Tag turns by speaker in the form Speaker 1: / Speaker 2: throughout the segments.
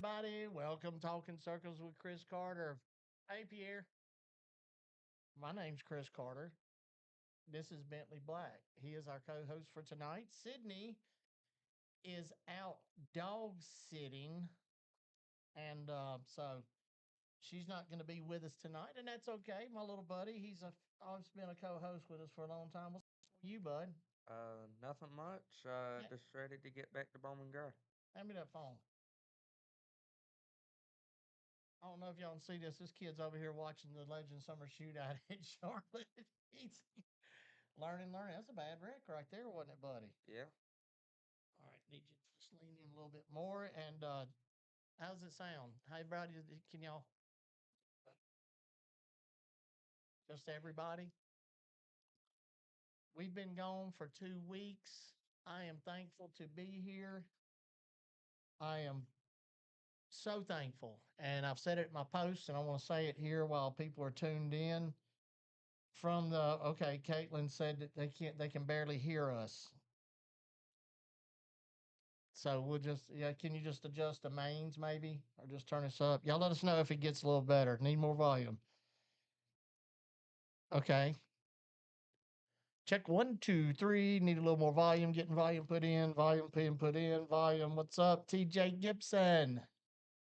Speaker 1: everybody. Welcome Talking Circles with Chris Carter. Hey, Pierre. My name's Chris Carter. This is Bentley Black. He is our co host for tonight. Sydney is out dog sitting, and so she's not going to be with us tonight, and that's okay. My little buddy, always been a co host with us for a long time. What's you, bud?
Speaker 2: Nothing much.
Speaker 1: Yeah,
Speaker 2: Just ready to get back to Bowman Gray.
Speaker 1: hand me that phone. I don't know if y'all can see this. This kid's over here watching the Legend Summer Shootout in Charlotte. He's learning. That's a bad wreck right there, wasn't it, buddy?
Speaker 2: Yeah.
Speaker 1: All right, need you to just lean in a little bit more. And how's it sound? Hey, Brody, can y'all just everybody? We've been gone for 2 weeks. I am thankful to be here. I am so thankful. And I've said it in my post, and I want to say it here while people are tuned in. Caitlin said that they can barely hear us. So we'll just, yeah, can you just adjust the mains maybe or just turn us up? Y'all let us know if it gets a little better. Need more volume. Okay. Check one, two, three. Need a little more volume. Getting volume put in. Volume being put in. Volume. What's up, TJ Gibson?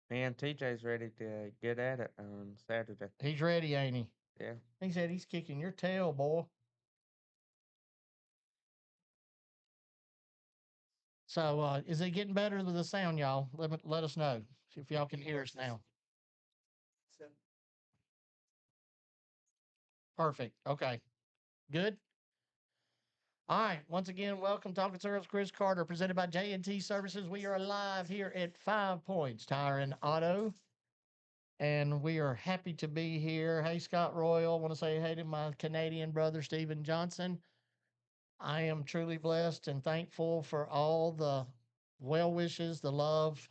Speaker 2: Me and TJ's ready to get at it on Saturday.
Speaker 1: He's ready, ain't he?
Speaker 2: Yeah.
Speaker 1: He said he's kicking your tail, boy. So is it getting better with the sound, y'all? Let us know if y'all can hear us now. Perfect. Okay. Good. All right. Once again, welcome Talking Circles, Chris Carter, presented by J&T Services. We are live here at 5 Points Tire and Auto, and we are happy to be here. Hey, Scott Royal. Want to say hey to my Canadian brother, Stephen Johnson. I am truly blessed and thankful for all the well wishes, the love.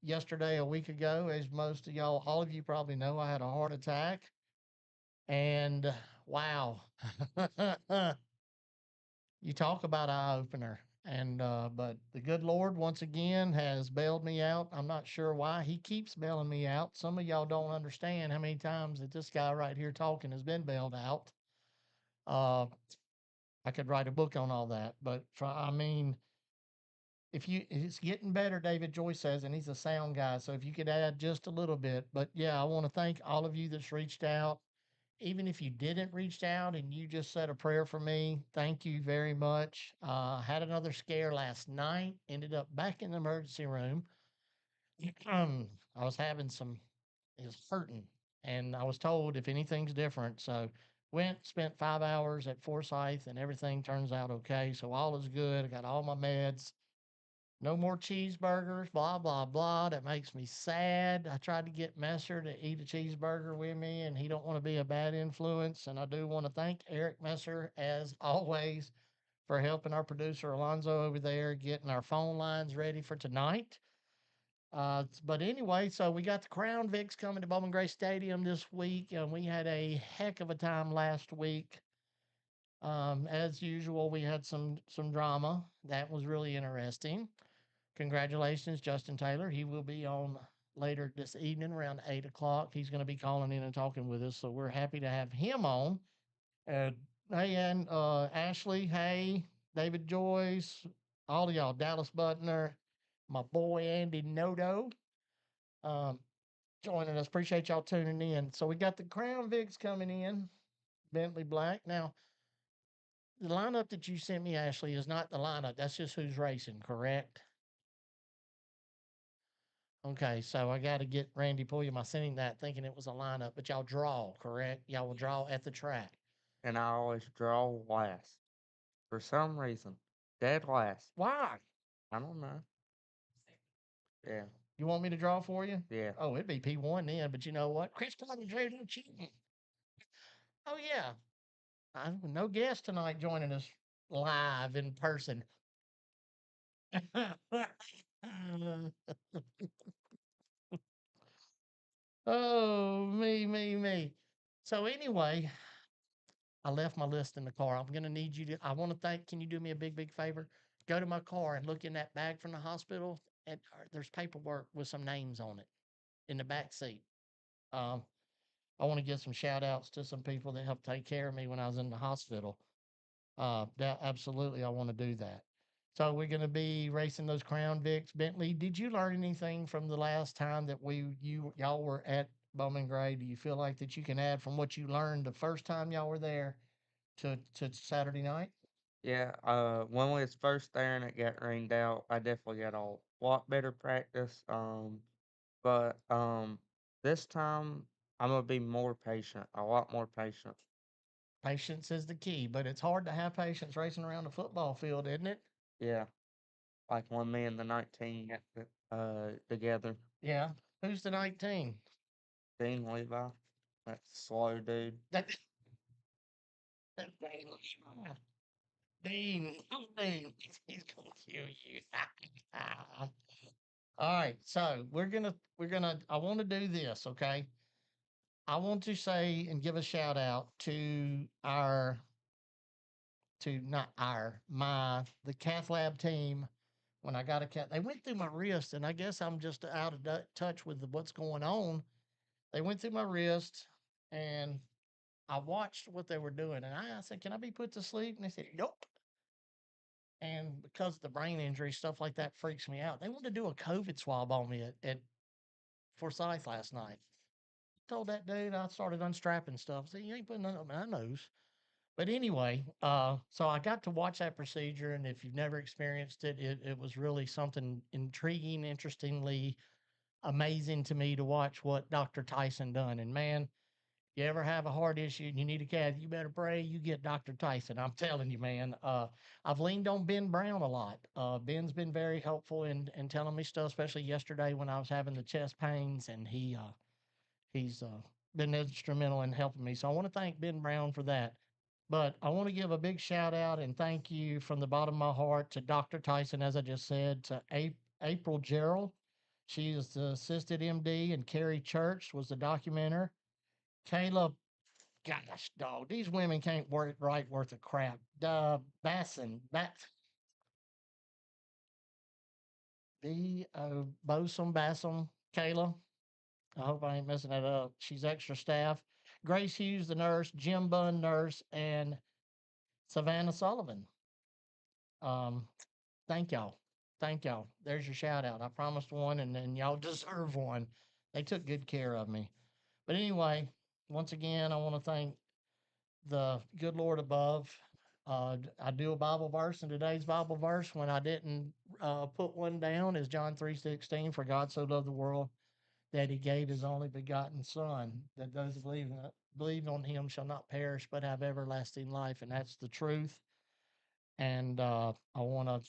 Speaker 1: Yesterday, a week ago, as most of y'all, all of you probably know, I had a heart attack. And wow. You talk about eye opener. And but the good Lord once again has bailed me out. I'm not sure why he keeps bailing me out. Some of y'all don't understand how many times that this guy right here talking has been bailed out. Uh, I could write a book on all that, but I mean, if you, it's getting better. David Joyce says, and he's a sound guy. So if you could add just a little bit, but yeah, I want to thank all of you that's reached out. Even if you didn't reach out and you just said a prayer for me, thank you very much. Had another scare last night, ended up back in the emergency room. I was having some, it was hurting, and I was told if anything's different. So went, spent 5 hours at Forsyth, and everything turns out okay. So all is good. I got all my meds. No more cheeseburgers, blah, blah, blah. That makes me sad. I tried to get Messer to eat a cheeseburger with me, and he don't want to be a bad influence. And I do want to thank Eric Messer, as always, for helping our producer Alonzo over there getting our phone lines ready for tonight. But anyway, so we got the Crown Vics coming to Bowman Gray Stadium this week, and we had a heck of a time last week. As usual, we had some drama that was really interesting. Congratulations, Justin Taylor. He will be on later this evening around 8 o'clock. He's going to be calling in and talking with us. So we're happy to have him on. And hey, and Ashley, hey, David Joyce, all of y'all, Dallas Butner, my boy Andy Noto, um, joining us. Appreciate y'all tuning in. So we got the Crown Vics coming in, Bentley Black. Now, the lineup that you sent me, Ashley, is not the lineup. That's just who's racing, correct? Okay, so I got to get Randy Pulliam. I sent him that thinking it was a lineup, but y'all draw, correct? Y'all will draw at the track.
Speaker 2: And I always draw last. For some reason. Dead last.
Speaker 1: Why?
Speaker 2: I don't know. Yeah.
Speaker 1: You want me to draw for you?
Speaker 2: Yeah.
Speaker 1: Oh, it'd be P1 then, but you know what? Chris Carter drew no cheating. Oh, yeah. No guest tonight joining us live in person. Oh, me. So, anyway, I left my list in the car. I'm going to need you to, I want to thank, can you do me a big favor? Go to my car and look in that bag from the hospital. and there's paperwork with some names on it in the back seat. Um, I want to give some shout outs to some people that helped take care of me when I was in the hospital. That absolutely, I want to do that. So we're going to be racing those Crown Vics. Bentley, did you learn anything from the last time that y'all were at Bowman Gray? Do you feel like that you can add from what you learned the first time y'all were there to Saturday night?
Speaker 2: Yeah, when we was first there and it got rained out, I definitely got a lot better practice. But this time I'm gonna be more patient, a lot more patient.
Speaker 1: Patience is the key, but it's hard to have patience racing around the football field, isn't it?
Speaker 2: Yeah, like when me and the 19 got together.
Speaker 1: Yeah. Who's the 19?
Speaker 2: Dean Levi, that slow dude.
Speaker 1: That, that Dean. Dean. Oh, Dean. He's gonna kill you. All right. So we're gonna I want to do this, okay? I want to say and give a shout out to our to not our my the cath lab team. When I got a cat, they went through my wrist, and I guess I'm just out of touch with what's going on. They went through my wrist, and I watched what they were doing, and I said, "Can I be put to sleep?" And they said, "Nope." And because of the brain injury, stuff like that freaks me out. They wanted to do a COVID swab on me at Forsyth last night. Told that dude I started unstrapping stuff. Said, "You ain't putting nothing on my nose." But anyway, so I got to watch that procedure, and if you've never experienced it, it was really something intriguing, interestingly amazing to me to watch what Dr. Tyson done. And man, you ever have a heart issue and you need a cath, you better pray you get Dr. Tyson. I'm telling you, man. I've leaned on Ben Brown a lot. Ben's been very helpful in telling me stuff, especially yesterday when I was having the chest pains, and he's been instrumental in helping me. So I want to thank Ben Brown for that. But I want to give a big shout out and thank you from the bottom of my heart to Dr. Tyson, as I just said, to April Gerald. She is the assistant MD, and Carrie Church was the documenter. Kayla, gosh, dog, these women can't write worth of crap. Basson, Bosom, Bassam, Kayla. I hope I ain't messing that up. She's extra staff. Grace Hughes, the nurse, Jim Bunn, nurse, and Savannah Sullivan. Um, thank y'all. Thank y'all. There's your shout out. I promised one, and then y'all deserve one. They took good care of me. But anyway, once again, I want to thank the good Lord above. I do a Bible verse, and today's Bible verse, when I didn't put one down, is John 3:16. For God so loved the world that he gave his only begotten Son, that those who believe on him shall not perish but have everlasting life. And that's the truth. And I want to,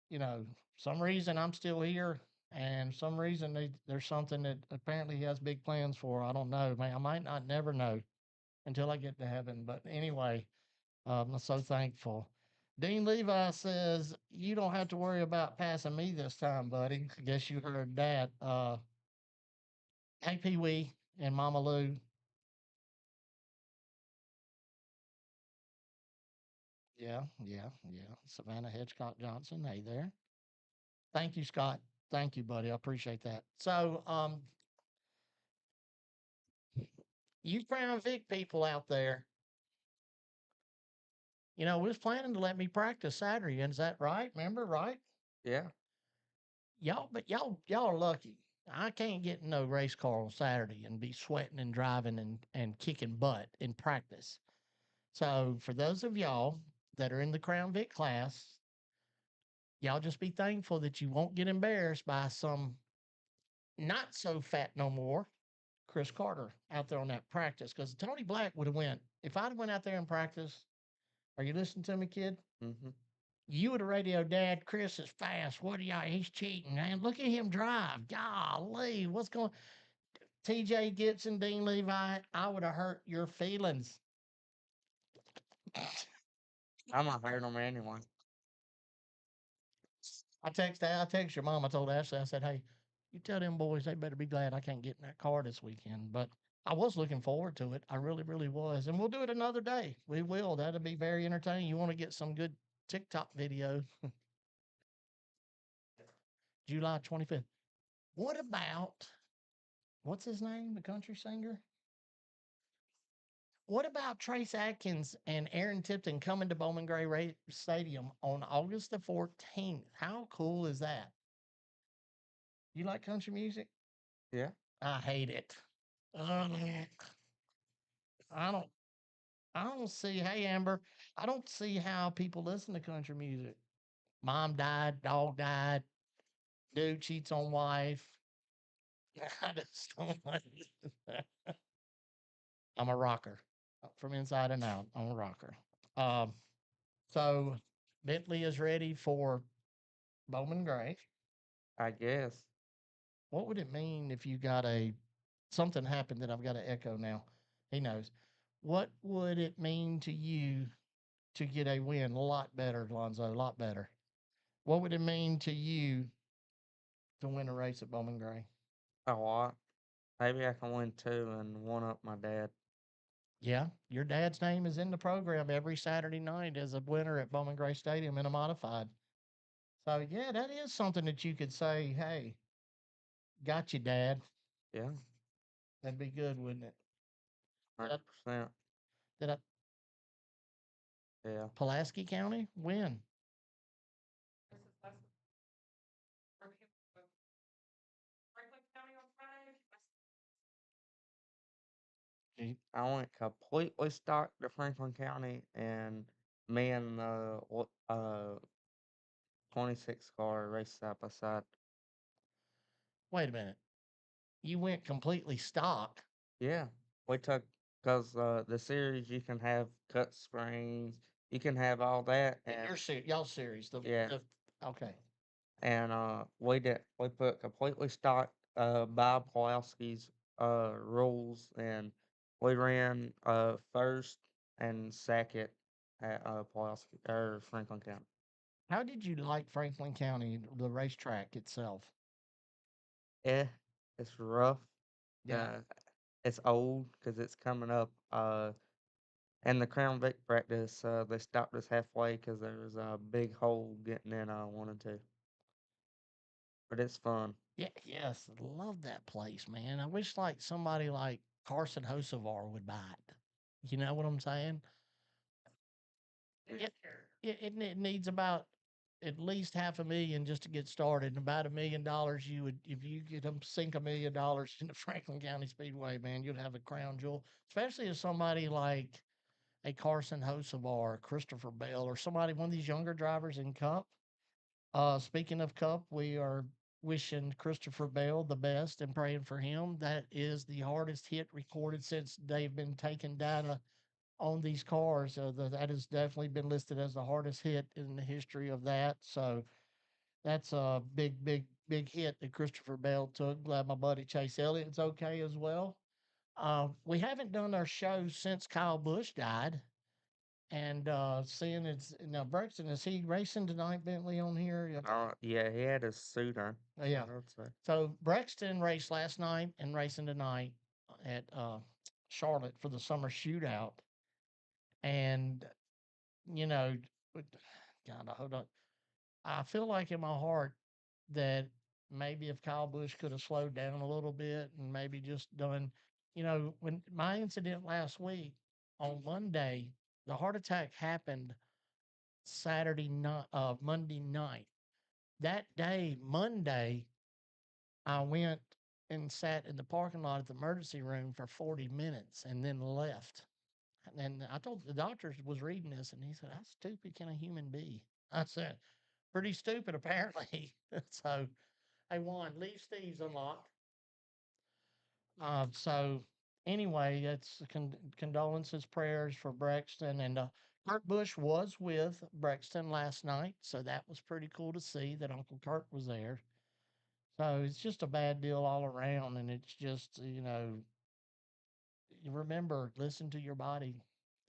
Speaker 1: you know, some reason I'm still here, and some reason there's something that apparently he has big plans for. I don't know, man. I might not never know until I get to heaven. But anyway, I'm so thankful. Dean Levi says, "You don't have to worry about passing me this time, buddy." I guess you heard that. Hey, Pee Wee and Mama Lou. Yeah, yeah, yeah. Savannah Hitchcock Johnson. Hey there. Thank you, Scott. Thank you, buddy. I appreciate that. So, you Crown Vic people out there, we was planning to let me practice Saturday. Is that right? Remember, right?
Speaker 2: Yeah,
Speaker 1: Y'all are lucky. I can't get in no race car on Saturday and be sweating and driving and kicking butt in practice. So for those of y'all that are in the Crown Vic class, y'all just be thankful that you won't get embarrassed by some not so fat no more Chris Carter out there on that practice. Because Tony Black would have went if I'd went out there and practice. Are you listening to me, kid?
Speaker 2: mm-hmm.
Speaker 1: You would have radioed, Dad, Chris is fast. What are y'all? He's cheating, man. Look at him drive. Golly, what's going TJ Gibson, Dean Levi, I would have hurt your feelings.
Speaker 2: I'm not hurting them anyway.
Speaker 1: I text your mom. I told Ashley, I said, "Hey, you tell them boys they better be glad I can't get in that car this weekend." But I was looking forward to it. I really, really was. And we'll do it another day. We will. That'll be very entertaining. You want to get some good TikTok videos. July 25th. What about what's his name? The country singer? What about Trace Atkins and Aaron Tipton coming to Bowman Gray Stadium on August the 14th? How cool is that? You like country music?
Speaker 2: Yeah.
Speaker 1: I hate it. Ugh. I don't I don't see, hey Amber, I don't see how people listen to country music. Mom died, dog died, dude cheats on wife. I just don't like it. I'm a rocker from inside and out. I'm a rocker. Um, so Bentley is ready for Bowman Gray.
Speaker 2: I guess.
Speaker 1: What would it mean if you got a something happened that I've got to echo now? He knows. What would it mean to you to get a win? A lot better, Lonzo, a lot better. What would it mean to you to win a race at Bowman Gray?
Speaker 2: A lot. Maybe I can win two and one up my dad.
Speaker 1: Yeah, your dad's name is in the program every Saturday night as a winner at Bowman Gray Stadium in a modified. So yeah, that is something that you could say, hey, got you, Dad.
Speaker 2: Yeah.
Speaker 1: That'd be good, wouldn't it? Did I,
Speaker 2: 100%.
Speaker 1: did I
Speaker 2: Yeah.
Speaker 1: Pulaski County win? Gee,
Speaker 2: I went completely stock to Franklin County, and me and 26 car raced side by side.
Speaker 1: wait a minute. You went completely stock.
Speaker 2: Yeah, we took because the series you can have cut springs, you can have all that, and
Speaker 1: Y'all series.
Speaker 2: yeah,
Speaker 1: The okay.
Speaker 2: and we put completely stock by Pulaski's rules, and we ran first and second at Pulaski or Franklin County.
Speaker 1: How did you like Franklin County, the racetrack itself?
Speaker 2: Yeah, it's rough.
Speaker 1: Yeah.
Speaker 2: Uh, it's old because it's coming up. And the Crown Vic practice, they stopped us halfway because there was a big hole getting in one and two. But it's fun.
Speaker 1: Yeah, yes, love that place, man. I wish like somebody like Carson Hocevar would buy it. You know what I'm saying? It, it needs about at least 500,000 just to get started. And about $1 million, you would if you get them sink $1 million into Franklin County Speedway, man, you'd have a crown jewel. Especially if somebody like a Carson Hocevar, Christopher Bell, or somebody one of these younger drivers in Cup. Speaking of Cup, we are wishing Christopher Bell the best and praying for him. That is the hardest hit recorded since they've been taking data on these cars. That has definitely been listed as the hardest hit in the history of that. So that's a big, big, big hit that Christopher Bell took. Glad my buddy Chase Elliott's okay as well. We haven't done our show since Kyle Busch died. And seeing it's now Braxton, is he racing tonight, Bentley, on here? Yeah.
Speaker 2: Yeah, he had his suit on.
Speaker 1: Yeah.
Speaker 2: I would say.
Speaker 1: So Braxton raced last night and racing tonight at Charlotte for the summer shootout. And, you know, God, hold on. I feel like in my heart that maybe if Kyle Busch could have slowed down a little bit and maybe just done, when my incident last week on Monday, the heart attack happened Monday night. That day, Monday, I went and sat in the parking lot at the emergency room for 40 minutes and then left. And I told the doctor was reading this and he said, how stupid can a human be? I said, pretty stupid, apparently. So, hey, Juan, leave Steve's unlocked. So, anyway, it's condolences, prayers for Braxton. And Kurt Busch was with Braxton last night. So, that was pretty cool to see that Uncle Kurt was there. So, it's just a bad deal all around. And it's just, you remember, listen to your body.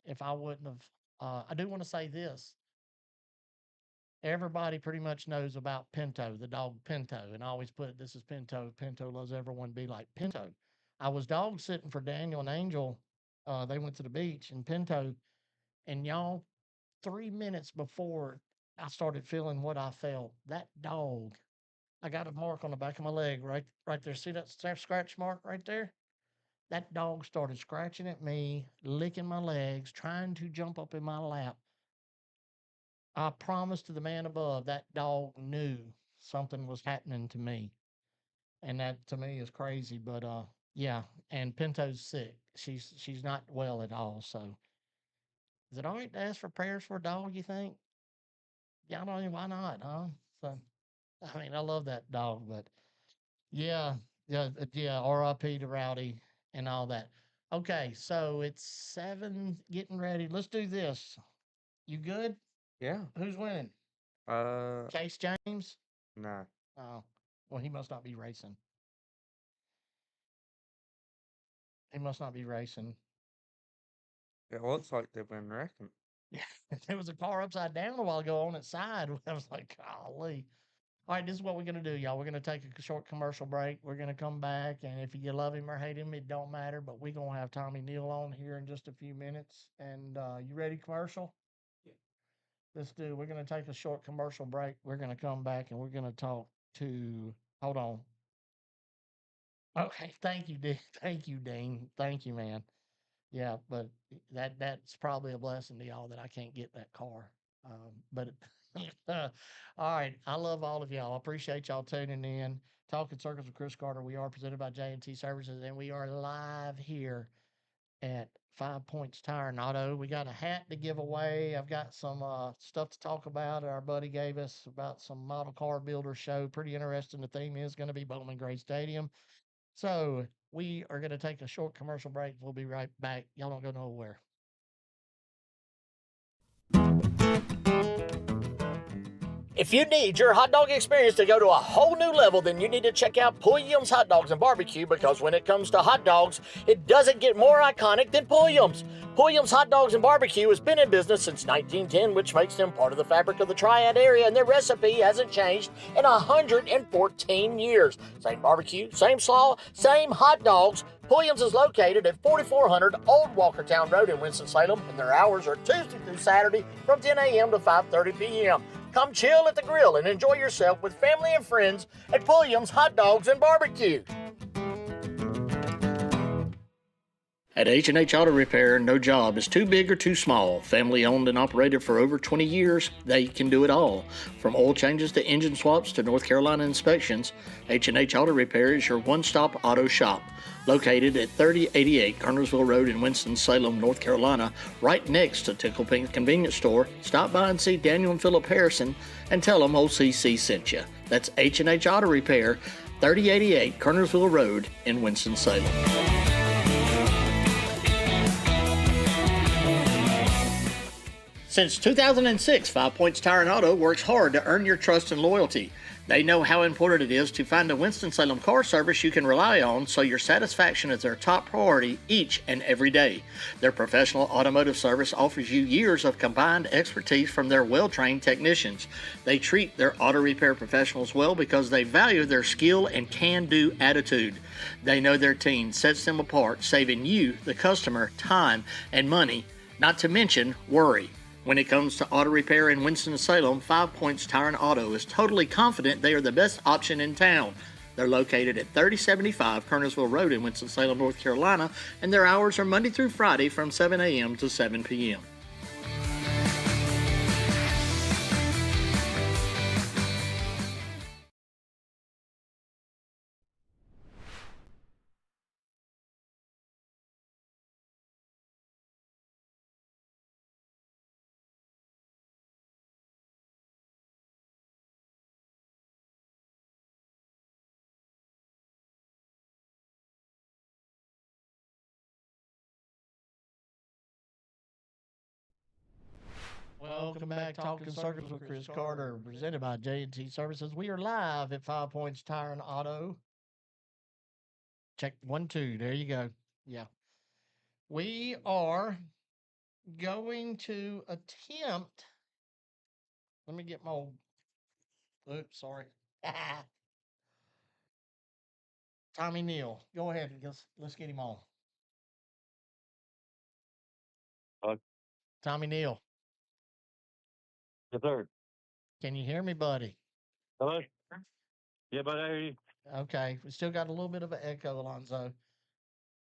Speaker 1: If I wouldn't have, I do want to say this. Everybody pretty much knows about Pinto, the dog Pinto, and I always put this is Pinto. Pinto loves everyone to be like Pinto. I was dog sitting for Daniel and Angel. They went to the beach and Pinto, and y'all, 3 minutes before I started feeling what I felt, that dog I got a mark on the back of my leg, right there. See that scratch mark right there? That dog started scratching at me, licking my legs, trying to jump up in my lap. I promise to the man above, that dog knew something was happening to me. And that to me is crazy. But yeah, and Pinto's sick. She's not well at all. So is it all right to ask for prayers for a dog, you think? Yeah, I don't know why not, huh? So I mean, I love that dog, but yeah, yeah, RIP to Rowdy and all that. Okay, so it's 7, getting ready. Let's do this. You good?
Speaker 2: Yeah.
Speaker 1: Who's winning?
Speaker 2: Uh,
Speaker 1: Chase James?
Speaker 2: nah.
Speaker 1: Oh, well, he must not be racing. He must not be racing.
Speaker 2: It looks like they've been wrecking.
Speaker 1: Yeah, there was a car upside down a while ago on its side. I was like, golly. All right, this is what we're gonna do, y'all. We're gonna take a short commercial break. We're gonna come back, and if you love him or hate him, it don't matter. But we're gonna have Tommy Neal on here in just a few minutes. And you ready, commercial? Yeah. Let's do. We're gonna take a short commercial break. We're gonna come back, and we're gonna talk to. Hold on. Okay, thank you, Dean. Thank you, Dean. Thank you, man. Yeah, but that's probably a blessing to y'all that I can't get that car. But all right, I love all of y'all. I appreciate y'all tuning in. Talking Circles with Chris Carter. We are presented by J&T Services, and we are live here at 5 Points Tire and Auto. We got a hat to give away. I've got some stuff to talk about. Our buddy gave us about some model car builder show. Pretty interesting. The theme is going to be Bowman Gray Stadium. So we are going to take a short commercial break. We'll be right back. Y'all don't go nowhere. If you need your hot dog experience to go to a whole new level, then you need to check out Pulliam's Hot Dogs and Barbecue, because when it comes to hot dogs, it doesn't get more iconic than Pulliam's. Pulliam's Hot Dogs and Barbecue has been in business since 1910, which makes them part of the fabric of the Triad area, and their recipe hasn't changed in 114 years. Same barbecue, same slaw, same hot dogs. Pulliam's is located at 4400 Old Walkertown Road in Winston-Salem, and their hours are Tuesday through Saturday from 10 a.m. to 5:30 p.m. Come chill at the grill and enjoy yourself with family and friends at Pulliam's Hot Dogs and Barbecue. At H&H Auto Repair, no job is too big or too small. Family owned and operated for over 20 years, they can do it all. From oil changes to engine swaps to North Carolina inspections, H&H Auto Repair is your one-stop auto shop. Located at 3088 Kernersville Road in Winston-Salem, North Carolina, right next to Tickle Pink Convenience Store, stop by and see Daniel and Philip Harrison and tell them OCC sent you. That's H&H Auto Repair, 3088 Kernersville Road in Winston-Salem. Since 2006, 5 Points Tire and Auto works hard to earn your trust and loyalty. They know how important it is to find a Winston-Salem car service you can rely on, so your satisfaction is their top priority each and every day. Their professional automotive service offers you years of combined expertise from their well-trained technicians. They treat their auto repair professionals well because they value their skill and can-do attitude. They know their team sets them apart, saving you, the customer, time and money, not to mention worry. When it comes to auto repair in Winston-Salem, 5 Points Tire and Auto is totally confident they are the best option in town. They're located at 3075 Kernersville Road in Winston-Salem, North Carolina, and their hours are Monday through Friday from 7 a.m. to 7 p.m. Welcome back, Talking Circles with Chris Carter, presented by J&T Services. We are live at 5 Points Tire and Auto. Check 1, 2. There you go. Yeah. We are going to attempt. Let me get my. Oops, sorry. Tommy Neal. Go ahead. Let's get him on. Tommy Neal.
Speaker 3: Yes, sir.
Speaker 1: Can you hear me, buddy?
Speaker 3: Hello? Yeah, but hey,
Speaker 1: Okay, we still got a little bit of an echo, Alonzo.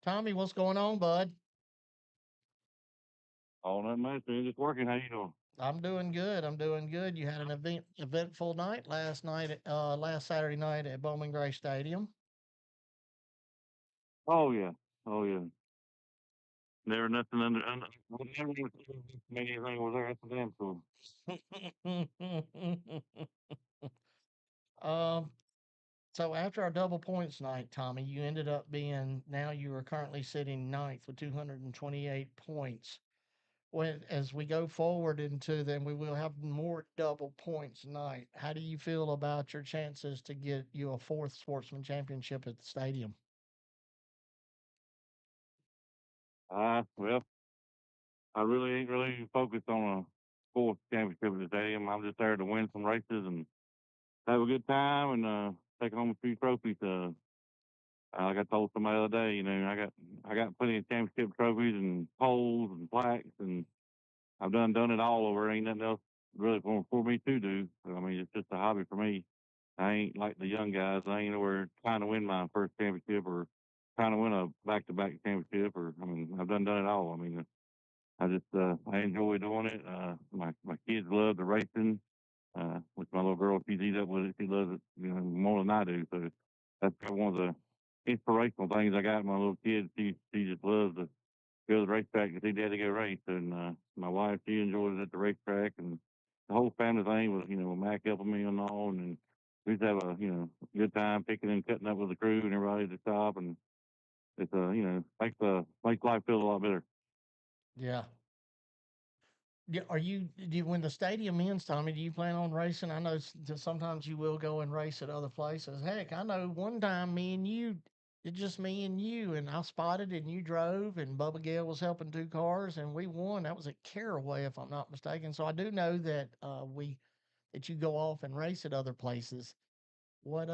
Speaker 1: Tommy, what's going on, bud?
Speaker 3: all that much, man. Just working. How you doing?
Speaker 1: I'm doing good. I'm doing good. You had an eventful night last night, last Saturday night at Bowman Gray Stadium.
Speaker 3: Oh yeah, oh yeah. Never nothing never made anything was there. That's a damn cool.
Speaker 1: um, so after our double points night, Tommy, you ended up being now you are currently sitting ninth with 228 points. When as we go forward into them, we will have more double points night. How do you feel about your chances to get you a fourth sportsman championship at the stadium?
Speaker 3: Well, I really ain't really focused on a fourth championship at the stadium. I'm just there to win some races and have a good time and take home a few trophies. Like I told somebody the other day, I got plenty of championship trophies and poles and plaques, and I've done it all over. Ain't nothing else really for me to do. I mean, it's just a hobby for me. I ain't like the young guys. I ain't nowhere trying to win my first championship or trying to win a back-to-back championship. Or I mean, I've done it all. I mean, I enjoy doing it. My kids love the racing. With my little girl, she's eat up with it. She loves it, more than I do. So that's one of the inspirational things I got. My little kid, she just loves to go to the racetrack and see daddy go race. And my wife, she enjoys it at the racetrack, and the whole family thing was, with Mac helping me and all. And we just have a, good time picking and cutting up with the crew and everybody at the shop. And it's, makes life feel a lot better.
Speaker 1: Yeah. Are you do you, when the stadium ends, Tommy? Do you plan on racing? I know sometimes you will go and race at other places. Heck, I know one time me and you, it's just me and you, and I spotted and you drove, and Bubba Gale was helping two cars, and we won. That was at Caraway, if I'm not mistaken. So I do know that that you go off and race at other places. What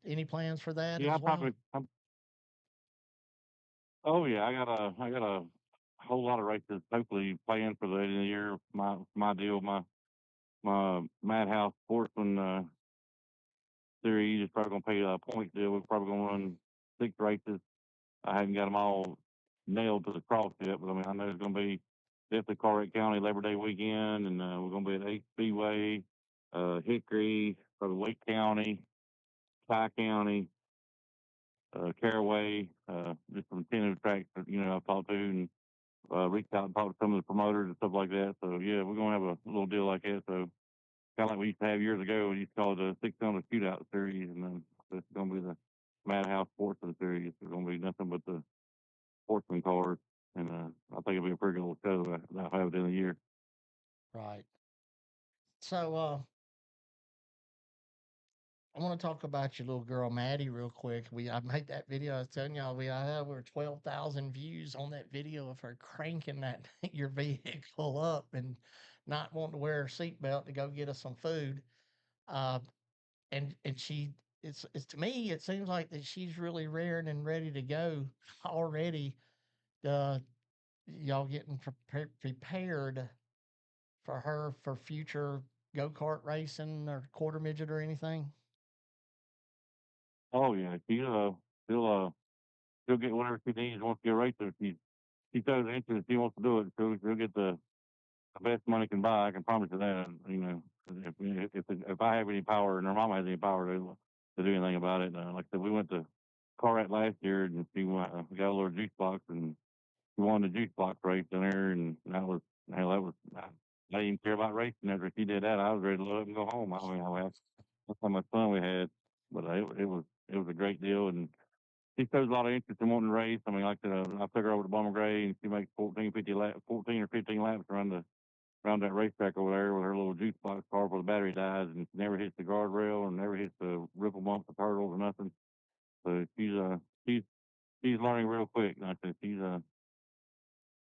Speaker 1: any plans for that
Speaker 3: Yeah,
Speaker 1: as well?
Speaker 3: oh yeah, I got a whole lot of races hopefully planned for the end of the year. My deal, my Madhouse Sportsman series is probably gonna pay a point deal. We're probably gonna run 6 races. I haven't got them all nailed to the cross yet, but I mean I know it's gonna be definitely Carteret County Labor Day weekend, and we're gonna be at Eighth Speedway, Hickory, probably Wake County, Pie County, Caraway, just some tentative tracks that I've talked to and reached out and talked to some of the promoters and stuff like that. So yeah, we're gonna have a little deal like that. So kind of like we used to have years ago. We used to call it the 600 Shootout Series, and then it's gonna be the Madhouse Sportsman Series. It's gonna be nothing but the sportsman cars, and I think it'll be a pretty good little show that I'll have it in a year.
Speaker 1: Right. So I want to talk about your little girl Maddie real quick. I made that video. I was telling y'all I had over 12,000 views on that video of her cranking that your vehicle up and not wanting to wear her seatbelt to go get us some food. Uh, and she it's to me it seems like that she's really raring and ready to go already. Uh, y'all getting prepared for her for future go kart racing or quarter midget or anything?
Speaker 3: Oh yeah, she'll she'll get whatever she needs once she get a racer. If she shows interest, if she wants to do it, she'll get the best money can buy. I can promise you that. If I have any power and her mama has any power to do anything about it, like I said, we went to Carrat last year and we got a little juice box and she won the juice box race in there, and that was hell. I didn't even care about racing after she did that. I was ready to load up and go home. I mean, that's how much fun we had. But it was a great deal, and she shows a lot of interest in wanting to race. I mean, like I took her over to Bowman Gray, and she makes 14 or 15 laps around that racetrack over there with her little juice box car where the battery dies, and she never hits the guardrail and never hits the ripple bumps, the turtles, or nothing. So she's she's learning real quick. Like I said,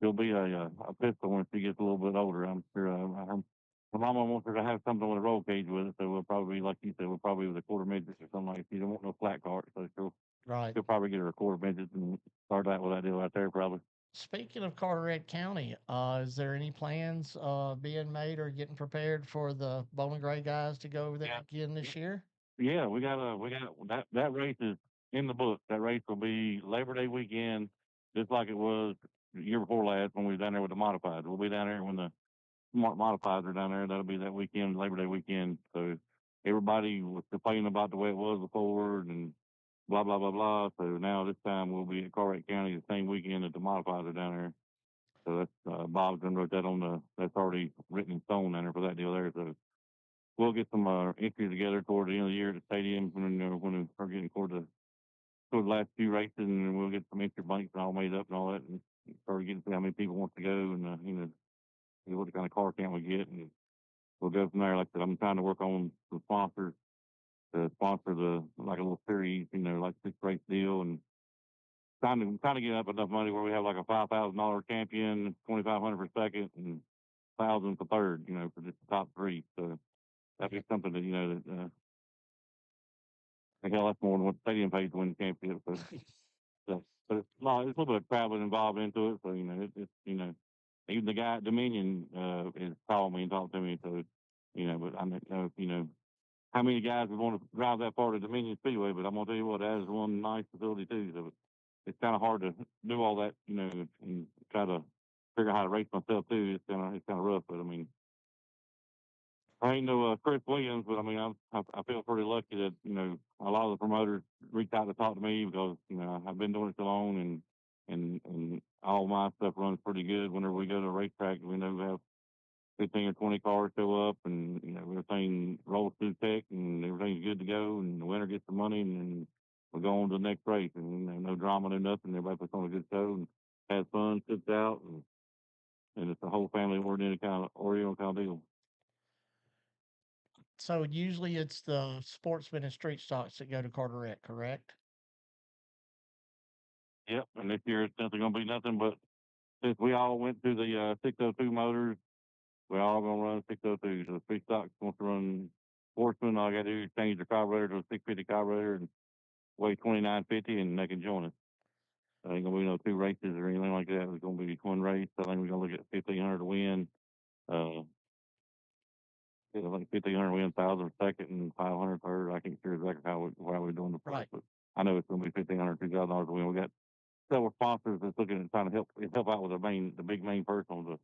Speaker 3: she'll be a pistol when she gets a little bit older. I'm sure. Her mama wants her to have something with a roll cage with it, so we'll probably, like you said, we'll probably with a quarter midget or something like that. She don't want no flat cart, so
Speaker 1: Right.
Speaker 3: she'll probably get her a quarter midget and start out with that deal right there, probably.
Speaker 1: Speaking of Carteret County, is there any plans being made or getting prepared for the Bowling Gray guys to go over there
Speaker 3: Yeah.
Speaker 1: again this year?
Speaker 3: Yeah, we got that race is in the book. That race will be Labor Day weekend, just like it was the year before last when we was down there with the modifieds. We'll be down there when the modifieds are down there. That'll be that weekend, Labor Day weekend. So everybody was complaining about the way it was before and blah blah blah blah. So now this time we'll be at Cartwright County the same weekend that the modifieds are down there. So that's Bob's done wrote that on the that's already written in stone down there for that deal there. So we'll get some entries together toward the end of the year at the stadium when we start getting toward the last few races, and we'll get some entry blanks all made up and all that, and start getting to see how many people want to go, and what kind of car can we get, and we'll go from there. Like I said, I'm trying to work on some sponsors to sponsor the like a little series, like 6 race deal, and trying to get up enough money where we have like a $5,000 champion, 2,500 for second, and 1,000 for third, for just the top 3. So that'd be something that hell, that's more than what the stadium pays to win the championship. But it's a little bit of traveling involved into it. So it's even the guy at Dominion has called me and talked to me. So but I don't know if how many guys would want to drive that far to Dominion Speedway. But I'm gonna tell you what, that is one nice facility too. So it's kind of hard to do all that, and try to figure out how to race myself too. It's kind of rough. But I mean, I ain't no Chris Williams, but I mean, I feel pretty lucky that a lot of the promoters reached out to talk to me because I've been doing it so long, and all my stuff runs pretty good. Whenever we go to a racetrack, we know we have 15 or 20 cars show up, and everything rolls through tech, and everything's good to go, and the winner gets the money, and then we go on to the next race, and no drama, no nothing. Everybody puts on a good show and has fun, sits out, and it's a whole family oriented kind of deal.
Speaker 1: So usually it's the sportsmen and street stocks that go to Carteret, correct?
Speaker 3: Yep, and this year it's nothing gonna be nothing but since we all went to the 602 motors, we're all gonna run 602. So the free stocks wants to run sportsman. All I gotta do is change the carburetor to a 650 carburetor and weigh 2950, and they can join us. There ain't gonna be no 2 races or anything like that. It's gonna be 1 race. I think we're gonna look at 1,500 to win. Uh, yeah, I think 1,500 win, 1,000 second, and 500 third. I can't sure exactly how we're doing the price,
Speaker 1: Right.
Speaker 3: but I know it's gonna be 1,500, $2,000 to win. We got several sponsors that's looking at trying to help out with the big main person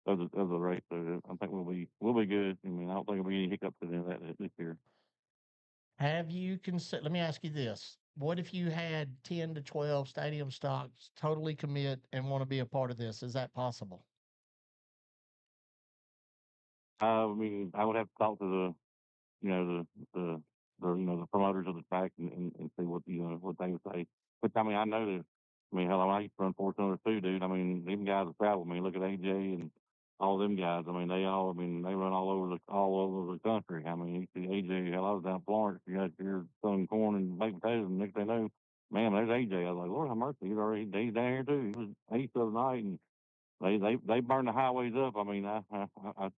Speaker 3: of the race. So I think we'll be good. I mean, I don't think there'll be any hiccups in that this year.
Speaker 1: Have you considered? Let me ask you this: what if you had 10 to 12 stadium stocks totally commit and want to be a part of this? Is that possible?
Speaker 3: I mean, I would have to talk to you know the the promoters of the track and see what they would say. But I mean, I know that. I mean, hell, I used to run 400 too, dude. I mean, them guys are travel. I mean, look at AJ and all them guys. I mean, they run all over the country. I mean, you see AJ. Hell, I was down in Florence. You got your selling corn and baked potatoes, and next thing you know, man, there's AJ. I was like, Lord have mercy, he's down here too. He was east of the night, and they burn the highways up. I mean,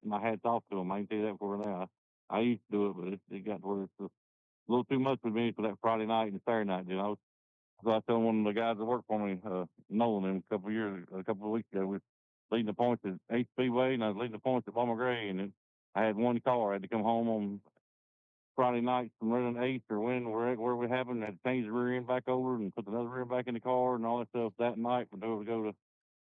Speaker 3: my hats off to them. I can tell you that for now. I used to do it, but it got to where it's a little too much for me for that Friday night and Saturday night. So I told one of the guys that worked for me, Nolan, a couple of weeks ago, we was leading the points at H Speedway, and I was leading the points at Bowman Gray, and I had one car. I had to come home on Friday night from running eighth or where we happened. I had to change the rear end back over and put another rear end back in the car and all that stuff that night. But they were to go to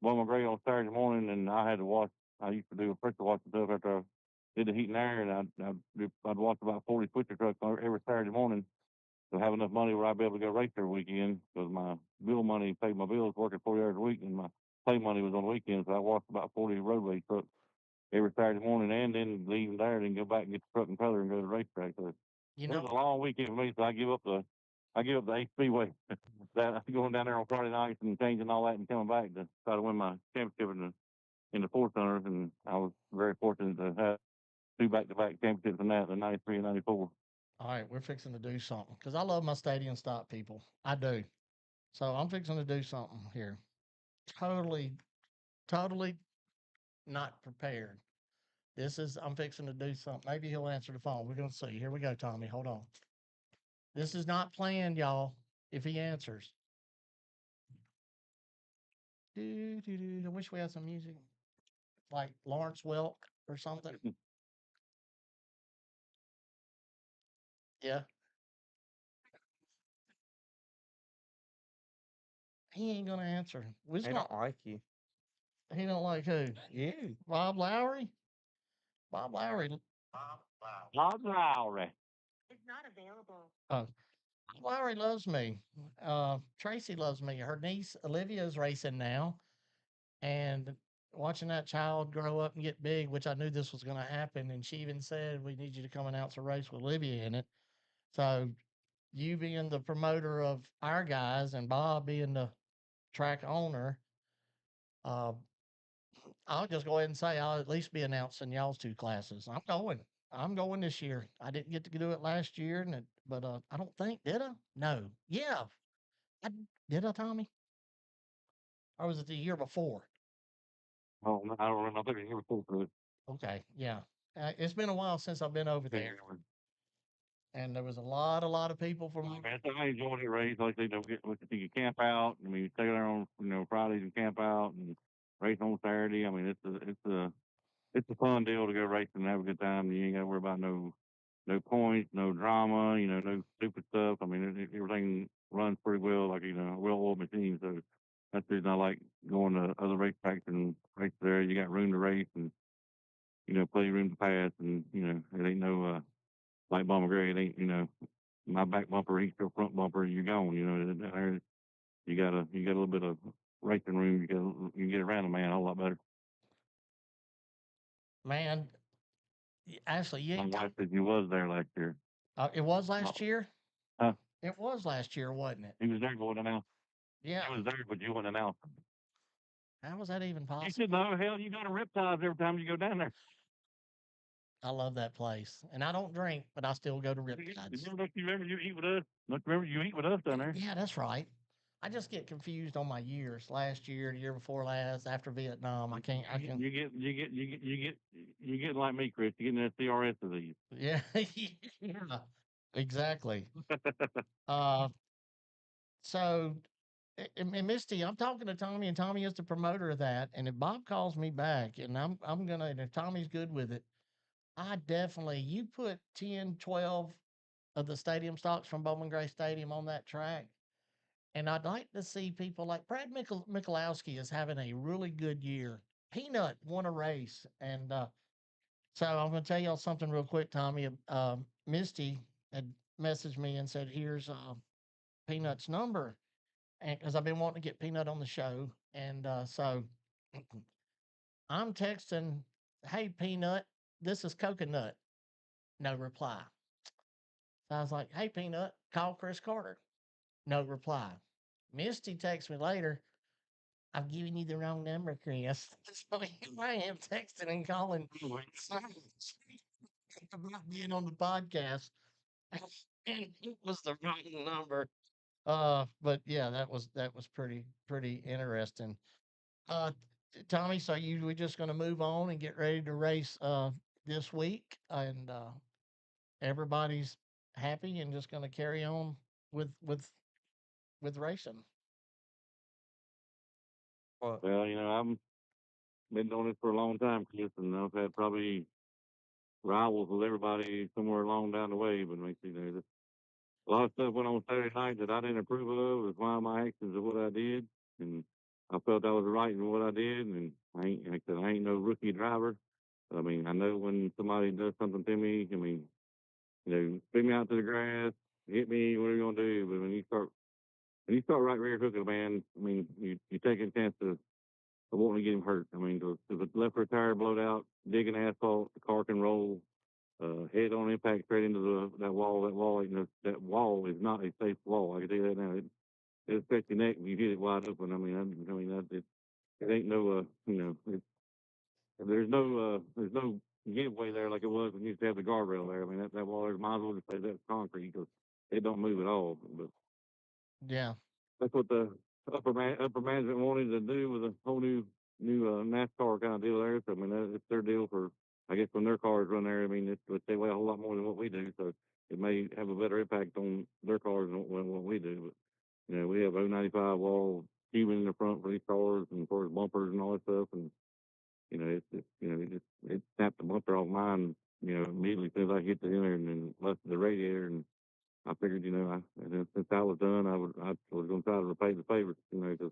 Speaker 3: Bowman Gray on Saturday morning, and I had to wash. I used to do a pressure wash and stuff after I did the heat and air, and I'd wash about 40 switcher trucks every Saturday morning to have enough money where I'd be able to go race every weekend because my bill money paid my bills working 40 hours a week, and my pay money was on the weekends. So I washed about 40 roadway trucks every Saturday morning, and then leave there, and go back and get the truck and trailer and go to the racetrack. So
Speaker 1: You
Speaker 3: it was
Speaker 1: know,
Speaker 3: a long weekend for me, so I give up the H Speedway. That going down there on Friday nights and changing all that and coming back to try to win my championship in the 400s, and I was very fortunate to have 2 back-to-back championships in that, the 93 and 94.
Speaker 1: all right, we're fixing to do something because I love my stadium stock people. I do. So I'm fixing to do something here. Totally, totally not prepared. I'm fixing to do something. Maybe he'll answer the phone. We're going to see. Here we go, Tommy. Hold on. This is not planned, y'all, if he answers. I wish we had some music like Lawrence Welk or something. Yeah. He ain't gonna answer. We just
Speaker 2: They
Speaker 1: gonna,
Speaker 2: don't like you.
Speaker 1: he don't like who?
Speaker 2: You.
Speaker 1: Bob Lowry? Bob Lowry.
Speaker 3: Bob Lowry.
Speaker 1: Uh, Lowry loves me. Tracy loves me. Her niece Olivia's racing now, and watching that child grow up and get big, which I knew this was going to happen. And she even said, "We need you to come announce a race with Olivia in it." So you being the promoter of our guys and Bob being the track owner, uh, I'll just go ahead and say I'll at least be announcing y'all's two classes. I'm going. I'm going this year. I didn't get to do it last year, but I don't think did I? No. Yeah, I, did I, Tommy? Or was it the year before?
Speaker 3: Oh, no, I don't remember. I think it was here before for
Speaker 1: Okay, yeah. It's been a while since I've been over there, and there was a lot of people from.
Speaker 3: Man, so I enjoyed it, race. Like they don't get, like, you can camp out. I mean, you stay there on, Fridays and camp out and race on Saturday. I mean, it's a fun deal to go racing and have a good time. You ain't got to worry about no points, no drama, no stupid stuff. I mean, everything runs pretty well, like, a well-oiled machine. So that's the reason I like going to other race tracks and race there. You got room to race and, plenty of room to pass. And, it ain't no, like Bomber Gray, it ain't, my back bumper eats your front bumper, you're gone. You got a little bit of racing room. You can get around a man a whole lot better.
Speaker 1: Man, Ashley, you
Speaker 3: My
Speaker 1: ain't.
Speaker 3: wife said you was there last year.
Speaker 1: It was last year.
Speaker 3: Huh?
Speaker 1: It was last year, wasn't it?
Speaker 3: He was there, but wasn't announced.
Speaker 1: Yeah.
Speaker 3: He was there, but you wasn't announced.
Speaker 1: How was that even
Speaker 3: You
Speaker 1: possible?
Speaker 3: should know. Hell, you got to riptides every time you go down there.
Speaker 1: I love that place, and I don't drink, but I still go to
Speaker 3: You
Speaker 1: Riptides.
Speaker 3: remember you eat with us? Look, remember you eat with us down there.
Speaker 1: Yeah, that's right. I just get confused on my years. Last year, the year before last, after Vietnam, I can't. I can.
Speaker 3: You get like me, Chris. You getting that CRS disease.
Speaker 1: Yeah, yeah, exactly. Uh, so, and Misty, I'm talking to Tommy, and Tommy is the promoter of that. And if Bob calls me back, and I'm gonna, and if Tommy's good with it, I definitely you put 10, 12 of the stadium stocks from Bowman Gray Stadium on that track. And I'd like to see people like Brad Michalowski is having a really good year. Peanut won a race. And so I'm going to tell y'all something real quick, Tommy. Misty had messaged me and said, here's Peanut's number. And because I've been wanting to get Peanut on the show. And so I'm texting, hey, Peanut, this is Coconut. No reply. So I was like, hey, Peanut, call Chris Carter. No reply. Misty texts me later. I'm giving you the wrong number, Chris. So here I am texting and calling about being on the podcast. And it was the wrong number. But yeah, that was pretty interesting. Uh Tommy, so we just gonna move on and get ready to race this week and everybody's happy and just gonna carry on with with racing.
Speaker 2: What?
Speaker 3: Well, I've been doing this for a long time, Chris, and I've had probably rivals with everybody somewhere along down the way. But there's a lot of stuff went on Saturday night that I didn't approve of. It was why my actions of what I did, and I felt I was right in what I did. And like I said, I ain't no rookie driver. But, I mean, I know when somebody does something to me. I mean, spin me out to the grass, hit me, whatever you gonna do. But when you start right rear hooking a man, I mean, you take a chance of wanting to get him hurt. I mean, if a left rear tire blowed out, digging asphalt, the car can roll head on impact straight into that wall. That wall is not a safe wall. I can tell you that now. It affects your neck when you hit it wide open. I mean, it ain't no, there's no giveaway there like it was when you used to have the guardrail there. I mean, that wall there might as well just say that's concrete because it don't move at all. But
Speaker 1: Yeah.
Speaker 3: that's what the upper management wanted to do with a whole new NASCAR kind of deal there. So I mean, it's their deal for, I guess, when their cars run there. I mean, they weigh a whole lot more than what we do, so it may have a better impact on their cars than what we do. But we have 095 wall tubing in the front for these cars and for bumpers and all that stuff, and it snapped the bumper off mine. Immediately as soon as I hit the inner and then left the radiator, and I figured, and then since I was done, I was going to try to repay the favor, because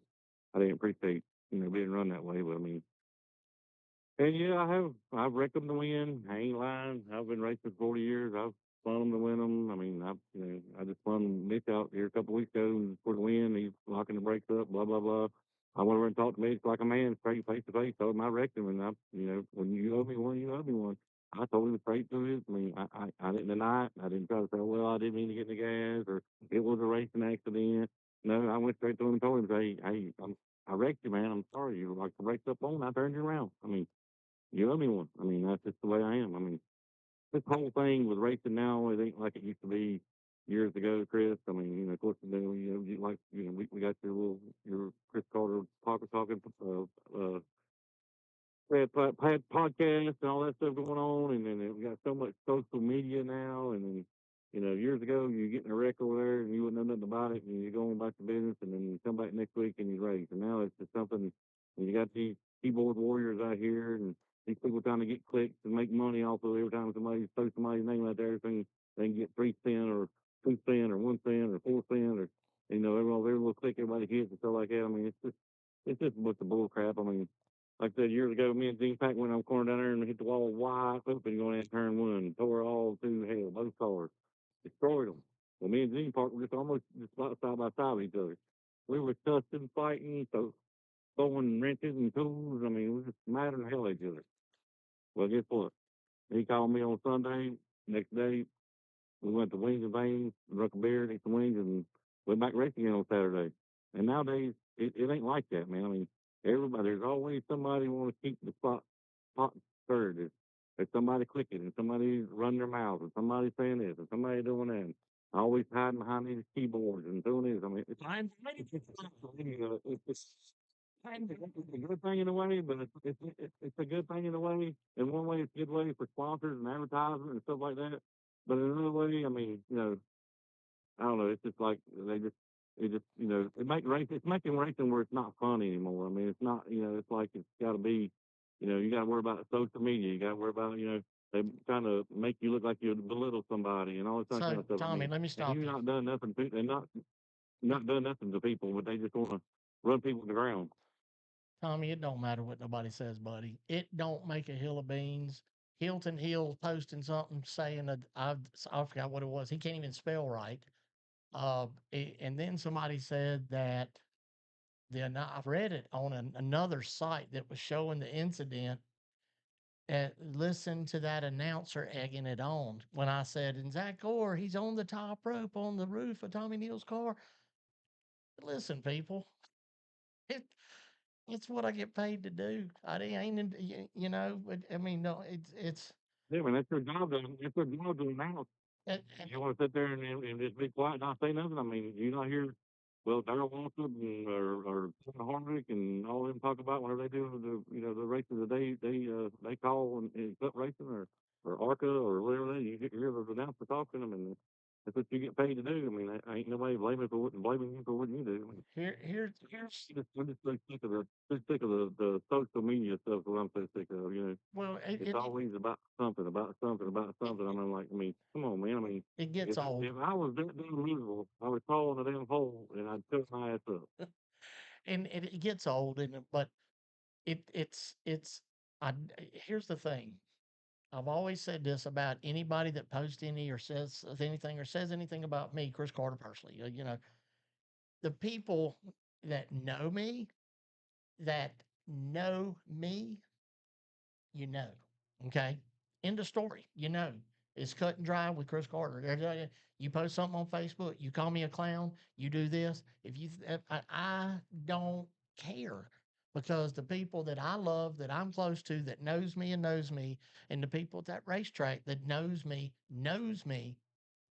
Speaker 3: I didn't appreciate, being run that way. But I mean, and yeah, I've wrecked them to win. I ain't lying. I've been racing for 40 years. I've spun them to win them. I mean, I just spun Mitch out here a couple weeks ago for the win. He's locking the brakes up, blah, blah, blah. I went over and talked to Mitch like a man, straight face to face. Told him I wrecked him. And when you owe me one, you owe me one. I told him straight to it. I mean, I didn't deny it. I didn't try to say, well, I didn't mean to get in the gas or it was a racing accident. No, I went straight to him and told him, I wrecked you, man. I'm sorry. You like the brakes up on. I turned you around. I mean, you owe me one. I mean, that's just the way I am. I mean, this whole thing with racing now, it ain't like it used to be years ago, Chris. I mean, of course, we got your Chris Carter talking, had podcasts and all that stuff going on, and then we got so much social media now, and then years ago you get in a wreck over there and you wouldn't know nothing about it, and you go on about your business, and then you come back next week and you race, and now it's just something. And you got these keyboard warriors out here, and these people trying to get clicks and make money off of every time somebody throws somebody's name out there, they can get 3 cent or 2 cent or 1 cent or 4 cent or every little click everybody hits and stuff like that. I mean, it's just a bunch of bull crap. I mean, like I said, years ago, me and Gene Pack went on the corner down there and hit the wall wide open going in turn one, tore all to hell, both cars, destroyed them. Well, me and Gene Park were just almost just about side by side of each other. We were tussling, fighting, so throwing wrenches and tools. I mean, we were just mad as hell at each other. Well, guess what? He called me on Sunday. Next day, we went to Wings and Veins, drank a beer, ate some wings, and went back racing again on Saturday. And nowadays, it ain't like that, man. I mean, there's always somebody want to keep the spot hot and stirred. There's somebody clicking, and somebody running their mouth, and somebody saying this, and somebody doing that. And always hiding behind these keyboards and doing this. I mean, it's a good thing in a way, but it's a good thing in a way. In one way, it's a good way for sponsors and advertising and stuff like that. But in another way, I mean, I don't know. It's just like it's making racing where it's not fun anymore. I mean, it's not, it's like it's got to be, you got to worry about social media. You got to worry about, they trying to make you look like you belittle somebody and all this kind
Speaker 1: So,
Speaker 3: of stuff. I
Speaker 1: Tommy,
Speaker 3: mean,
Speaker 1: let me
Speaker 3: and
Speaker 1: stop
Speaker 3: you're
Speaker 1: you.
Speaker 3: not done nothing. They're not done nothing to people, but they just want to run people to the ground.
Speaker 1: Tommy, it don't matter what nobody says, buddy. It don't make a hill of beans. Hilton Hill posting something saying that I forgot what it was. He can't even spell right. And then somebody said that I read it on another site that was showing the incident. And listen to that announcer egging it on when I said, and Zach Gore, he's on the top rope on the roof of Tommy Neal's car. Listen, people, it, it's what I get paid to do. I ain't, but I mean, no, it's,
Speaker 3: Yeah, man, that's your job. It's your job to announce.
Speaker 1: and
Speaker 3: You want to sit there and just be quiet and not say nothing? I mean, you not hear, well, Darrell Waltrip or Tony Harvick and all of them talk about whenever they do the races that they call in cup racing or ARCA or whatever you hear the announcer talking to them, and that's what you get paid to do. I mean, ain't nobody blaming you for what you do. I mean,
Speaker 1: here's,
Speaker 3: I'm just so sick of the social media stuff. What I'm so sick of,
Speaker 1: well,
Speaker 3: it's always about something, about something, about something. I mean, come on, man. I mean,
Speaker 1: it gets old.
Speaker 3: if I was that damn miserable, I would fall in a damn hole and I'd cut my ass up.
Speaker 1: And it gets old, but it's, I, here's the thing. I've always said this about anybody that posts any or says anything about me, Chris Carter personally. The people that know me, that know me, you know. Okay. End of story. It's cut and dry with Chris Carter. You post something on Facebook, you call me a clown, you do this. I don't care because the people that I love, that I'm close to, that knows me, and the people at that racetrack that knows me,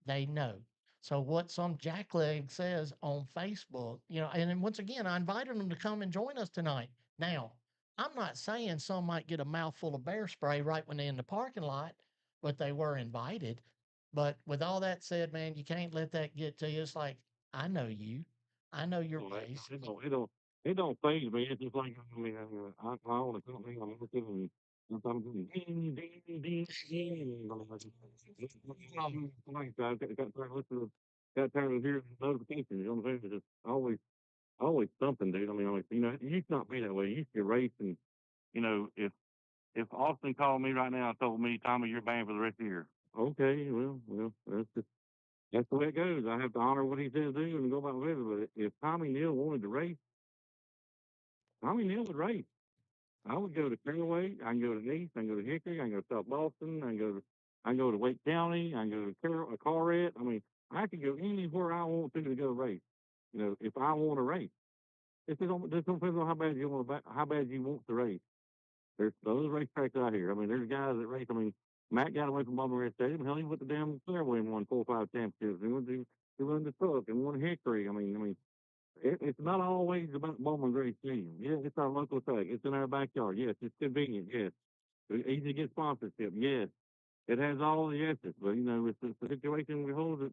Speaker 1: they know. So what some jackleg says on Facebook, and then once again, I invited them to come and join us tonight. Now, I'm not saying some might get a mouthful of bear spray right when they're in the parking lot, but they were invited. But with all that said, man, you can't let that get to you. It's like, I know you. I know your
Speaker 3: Well,
Speaker 1: ways.
Speaker 3: it don't phase me. It's just like, I mean, I own a company, I'm working, and sometimes it's ding, ding, ding, ding. Like I said, I got to listen even hear notifications. You know what I'm saying? It's just always something, dude. I mean, it used to not be that way. You used to race, and if Austin called me right now and told me, Tommy, you're banned for the rest of the year. Okay, well, that's the way it goes. I have to honor what he says do and go about with it. But if Tommy Neal wanted to race, Tommy Neal would race. I would go to Caraway. I can go to Nice. I can go to Hickory. I can go to South Boston. I can go to Wake County. I can go to Carret. I mean, I can go anywhere I want to go race. If I want to race, it don't depend on how bad you want to race. There's those racetracks out here. I mean, there's guys that race. I mean, Matt got away from Bowman Red Stadium. Hell, he went to damn Fairway and won 4 or 5 championships. He won the truck and won Hickory. It's not always about Bowman Gray Stadium. Yeah, it's our local track. It's in our backyard. Yes, it's convenient. Yes, easy to get sponsorship. Yes, it has all the yeses. But it's the situation we hold that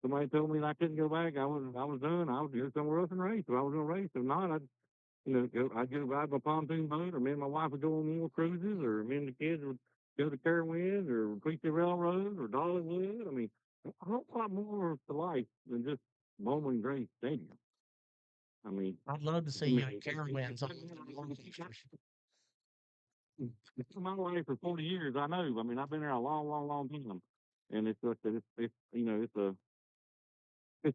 Speaker 3: somebody told me that I couldn't go back. I was done. I would go somewhere else and race. If I was going to race, if not, I'd go ride my pontoon boat, or me and my wife would go on more cruises, or me and the kids would go to Carowinds, or Quincy Railroad, or Dollywood. I mean, a whole lot more to life than just Bowman Gray Stadium. I mean,
Speaker 1: I'd love to see
Speaker 3: I
Speaker 1: you
Speaker 3: mean,
Speaker 1: at Carowinds on the roller
Speaker 3: it's
Speaker 1: coasters.
Speaker 3: been my life for 40 years. I know. I mean, I've been there a long, long, long time, and it's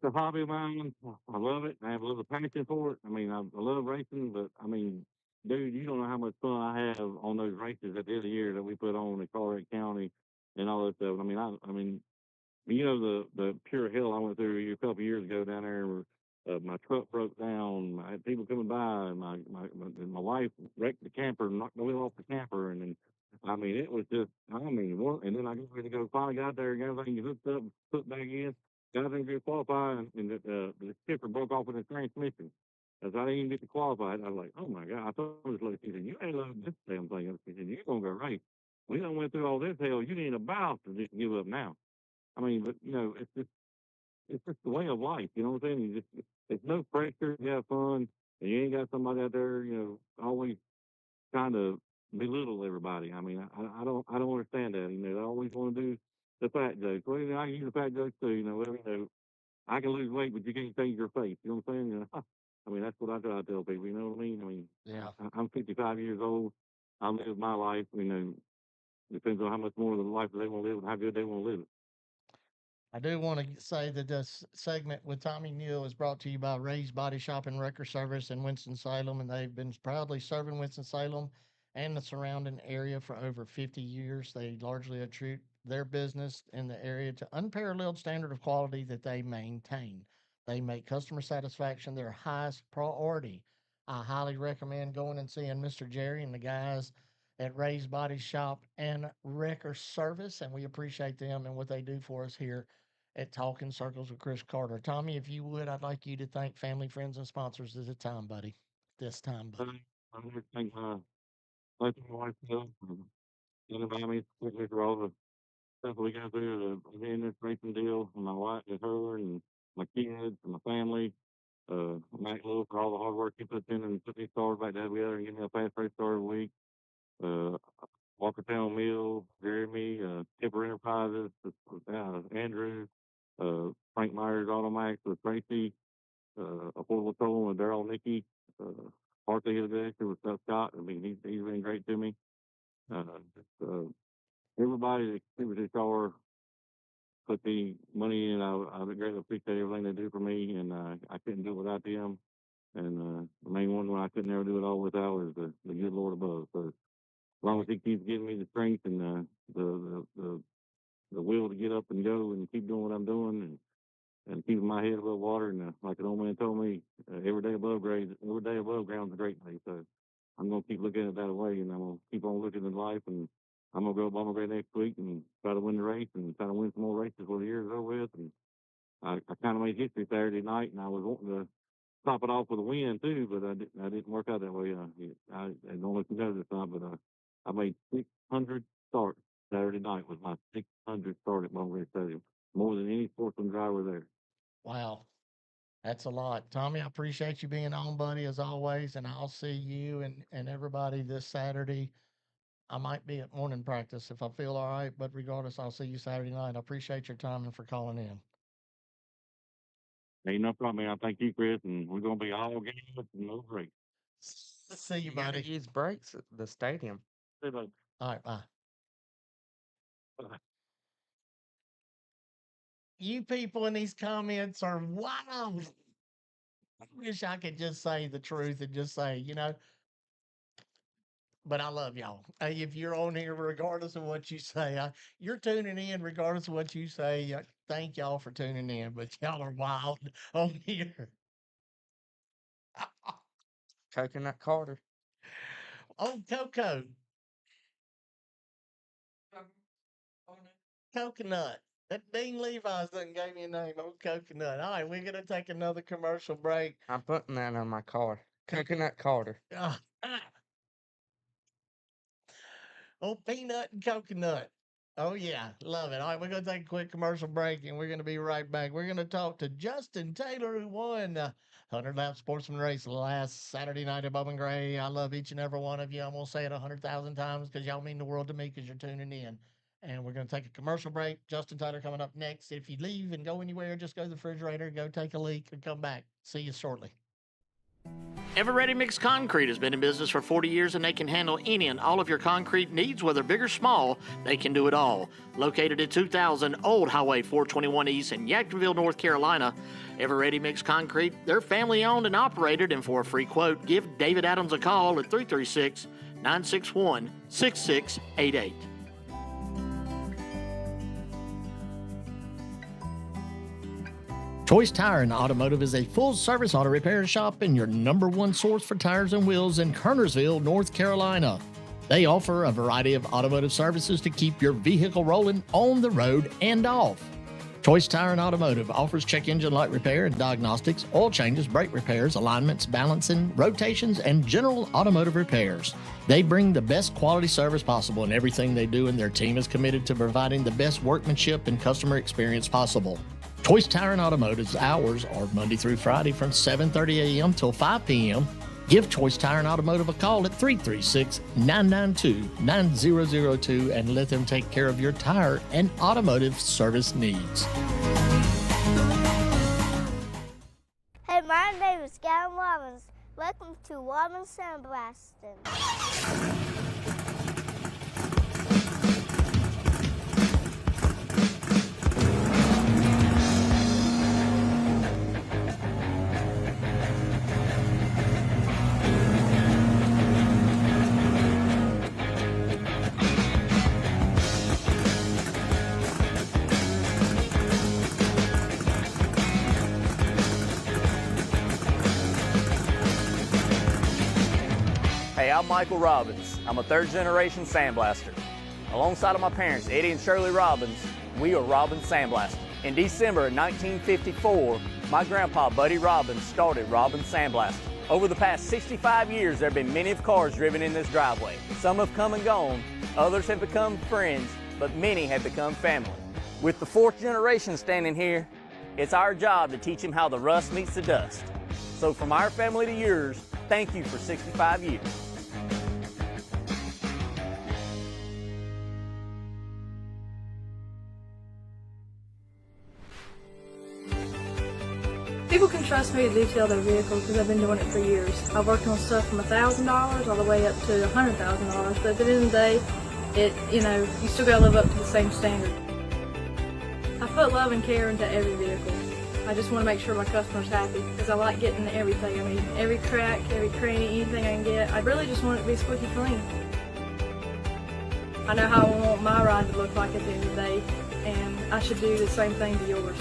Speaker 3: a hobby of mine. I love it. I have a little passion for it. I mean, I love racing, but I mean, dude, you don't know how much fun I have on those races at the end of the year that we put on in Colorado County and all that stuff. I mean, the pure hell I went through a couple of years ago down there. Where, my truck broke down. I had people coming by, and my wife wrecked the camper, knocked the wheel off the camper, and then it was just and then I got ready to go. Finally got there, and everything hooked up, put back in. Got everything to qualify, and the skipper broke off with the transmission. As I didn't even get to qualify, I was like, "Oh my god!" I told this lady, she said, "You ain't loading this damn thing up." She said, "You're gonna go race. We done went through all this hell. You need about to just give up now." But it's just the way of life. You know what I'm saying? It's no pressure. You have fun, and you ain't got somebody out there, always trying to belittle everybody. I don't understand that. They always want to do the fat jokes. Well, I can use the fat jokes too. I can lose weight, but you can't change your face. You know what I'm saying? That's what I try to tell people. You know what I mean?
Speaker 1: Yeah.
Speaker 3: I'm 55 years old. I live my life. Depends on how much more of the life they want to live and how good they want to live it.
Speaker 1: I do want to say that this segment with Tommy Neal is brought to you by Ray's Body Shop and Wrecker Service in Winston-Salem, and they've been proudly serving Winston-Salem and the surrounding area for over 50 years. They largely attribute their business in the area to unparalleled standard of quality that they maintain. They make customer satisfaction their highest priority. I highly recommend going and seeing Mr. Jerry and the guys at Ray's Body Shop and Wrecker Service, and we appreciate them and what they do for us here at Talking Circles with Chris Carter. Tommy, if you would, I'd like you to thank family, friends, and sponsors at the time, buddy. This time, buddy.
Speaker 3: I want to thank my wife, and especially for all the stuff we got through in this racing deal, and my wife and her, and my kids, and my family. Matt Lewis for all the hard work he puts in and put these stars back together and give me a fast race star every week. Uh, Walkertown Mill, Jeremy, Tipper Enterprises, Andrew, Frank Myers Automax with Tracy, Affordable Tolling with Daryl Nicky, Martha Hillexter with Scott. He's been great to me. Just, everybody that contributed to our put the money in. I greatly appreciate everything they do for me, and I couldn't do it without them. And the main one I couldn't ever do it all without is the good Lord above. So as long as He keeps giving me the strength and the will to get up and go and keep doing what I'm doing, and keeping my head above water, and like an old man told me, every day above ground is a great day. So I'm gonna keep looking at it that way, and I'm gonna keep on looking at life, and I'm gonna go Bomber Gray next week and try to win the race and try to win some more races before the year is over with. And I kind of made history Saturday night, and I was wanting to top it off with a win too, but I didn't work out that way. I don't know if you know this or not, but I made 600 starts Saturday night. Was my 600 start at Bomber Gray Stadium, more than any sportsman driver there.
Speaker 1: Wow. That's a lot. Tommy, I appreciate you being on, buddy, as always. And I'll see you and everybody this Saturday. I might be at morning practice if I feel all right, but regardless, I'll see you Saturday night. I appreciate your time and for calling in.
Speaker 3: Ain't no problem, man. I thank you, Chris, and we're gonna be all gas and no brakes.
Speaker 1: See you,
Speaker 2: You gotta
Speaker 1: buddy.
Speaker 2: use brakes at the stadium.
Speaker 3: See you later.
Speaker 1: All right, bye.
Speaker 3: Bye.
Speaker 1: You people in these comments are wild. I wish I could just say the truth and just say, but I love y'all. If you're on here, regardless of what you say, you're tuning in, regardless of what you say. Thank y'all for tuning in, but y'all are wild on here.
Speaker 2: Coconut Carter.
Speaker 1: Oh, Coco, Coconut. That Dean Levi's done gave me a name. Oh, Coconut. All right, we're going to take another commercial break.
Speaker 2: I'm putting that on my car. Coconut Carter.
Speaker 1: Ah, oh, peanut and coconut. Oh, yeah. Love it. All right, we're going to take a quick commercial break and we're going to be right back. We're going to talk to Justin Taylor, who won the 100 lap sportsman race last Saturday night at Bowman Gray. I love each and every one of you. I'm going to say it 100,000 times because y'all mean the world to me because you're tuning in. And we're going to take a commercial break. Justin Taylor coming up next. If you leave and go anywhere, just go to the refrigerator, go take a leak, and come back. See you shortly. Ever Ready Mix Concrete has been in business for 40 years and they can handle any and all of your concrete needs, whether big or small. They can do it all. Located at 2000 Old Highway 421 East in Yadkinville, North Carolina. Ever Ready Mix Concrete, they're family owned and operated, and for a free quote, give David Adams a call at 336 961 6688. Choice Tire and Automotive is a full-service auto repair shop and your number one source for tires and wheels in Kernersville, North Carolina. They offer a variety of automotive services to keep your vehicle rolling on the road and off. Choice Tire and Automotive offers check engine light repair and diagnostics, oil changes, brake repairs, alignments, balancing, rotations, and general automotive repairs. They bring the best quality service possible in everything they do, and their team is committed to providing the best workmanship and customer experience possible. Choice Tire and Automotive's hours are Monday through Friday from 7:30 a.m. till 5 p.m. Give Choice Tire and Automotive a call at 336-992-9002 and let them take care of your tire and automotive service needs.
Speaker 4: Hey, my name is Gavin Robbins. Welcome to Robbins Sandblasting.
Speaker 5: Hey, I'm Michael Robbins. I'm a third-generation sandblaster. Alongside of my parents, Eddie and Shirley Robbins, we are Robbins Sandblasting. In December of 1954, my grandpa, Buddy Robbins, started Robbins Sandblasting. Over the past 65 years, there have been many of cars driven in this driveway. Some have come and gone, others have become friends, but many have become family. With the fourth generation standing here, it's our job to teach them how the rust meets the dust. So from our family to yours, thank you for 65 years.
Speaker 6: People can trust me to detail their vehicles because I've been doing it for years. I've worked on stuff from $1,000 all the way up to $100,000, but at the end of the day, you still gotta live up to the same standard. I put love and care into every vehicle. I just want to make sure my customer's happy because I like getting everything. I mean, every crack, every cranny, anything I can get. I really just want it to be squeaky clean. I know how I want my ride to look like at the end of the day, and I should do the same thing to yours.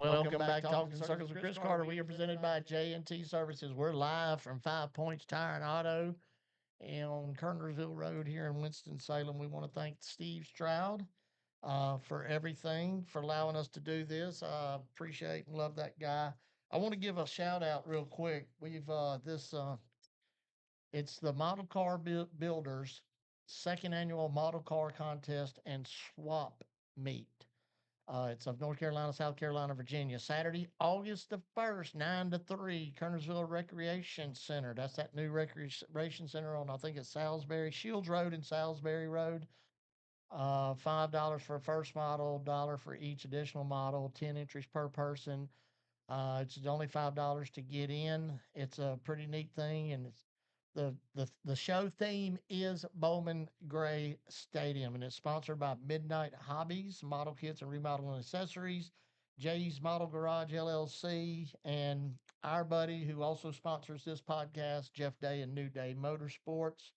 Speaker 1: Welcome back to Talking Circles with Chris Carter. We are presented by J&T Services. We're live from 5 Points Tire and Auto on Kernersville Road here in Winston-Salem. We want to thank Steve Stroud for everything, for allowing us to do this. I appreciate and love that guy. I want to give a shout out real quick. We've it's the Model Car Builders second annual Model Car Contest and Swap Meet. It's of North Carolina, South Carolina, Virginia. Saturday, August the 1st, 9 to 3, Kernersville Recreation Center. That's that new recreation center on, I think it's Salisbury, Shields Road and Salisbury Road. $5 for a first model, $1 for each additional model, 10 entries per person. It's only $5 to get in. It's a pretty neat thing, and it's the show theme is Bowman Gray Stadium, and it's sponsored by Midnight Hobbies, model kits and remodeling accessories, Jay's Model Garage LLC, and our buddy who also sponsors this podcast, Jeff Day and New Day Motorsports.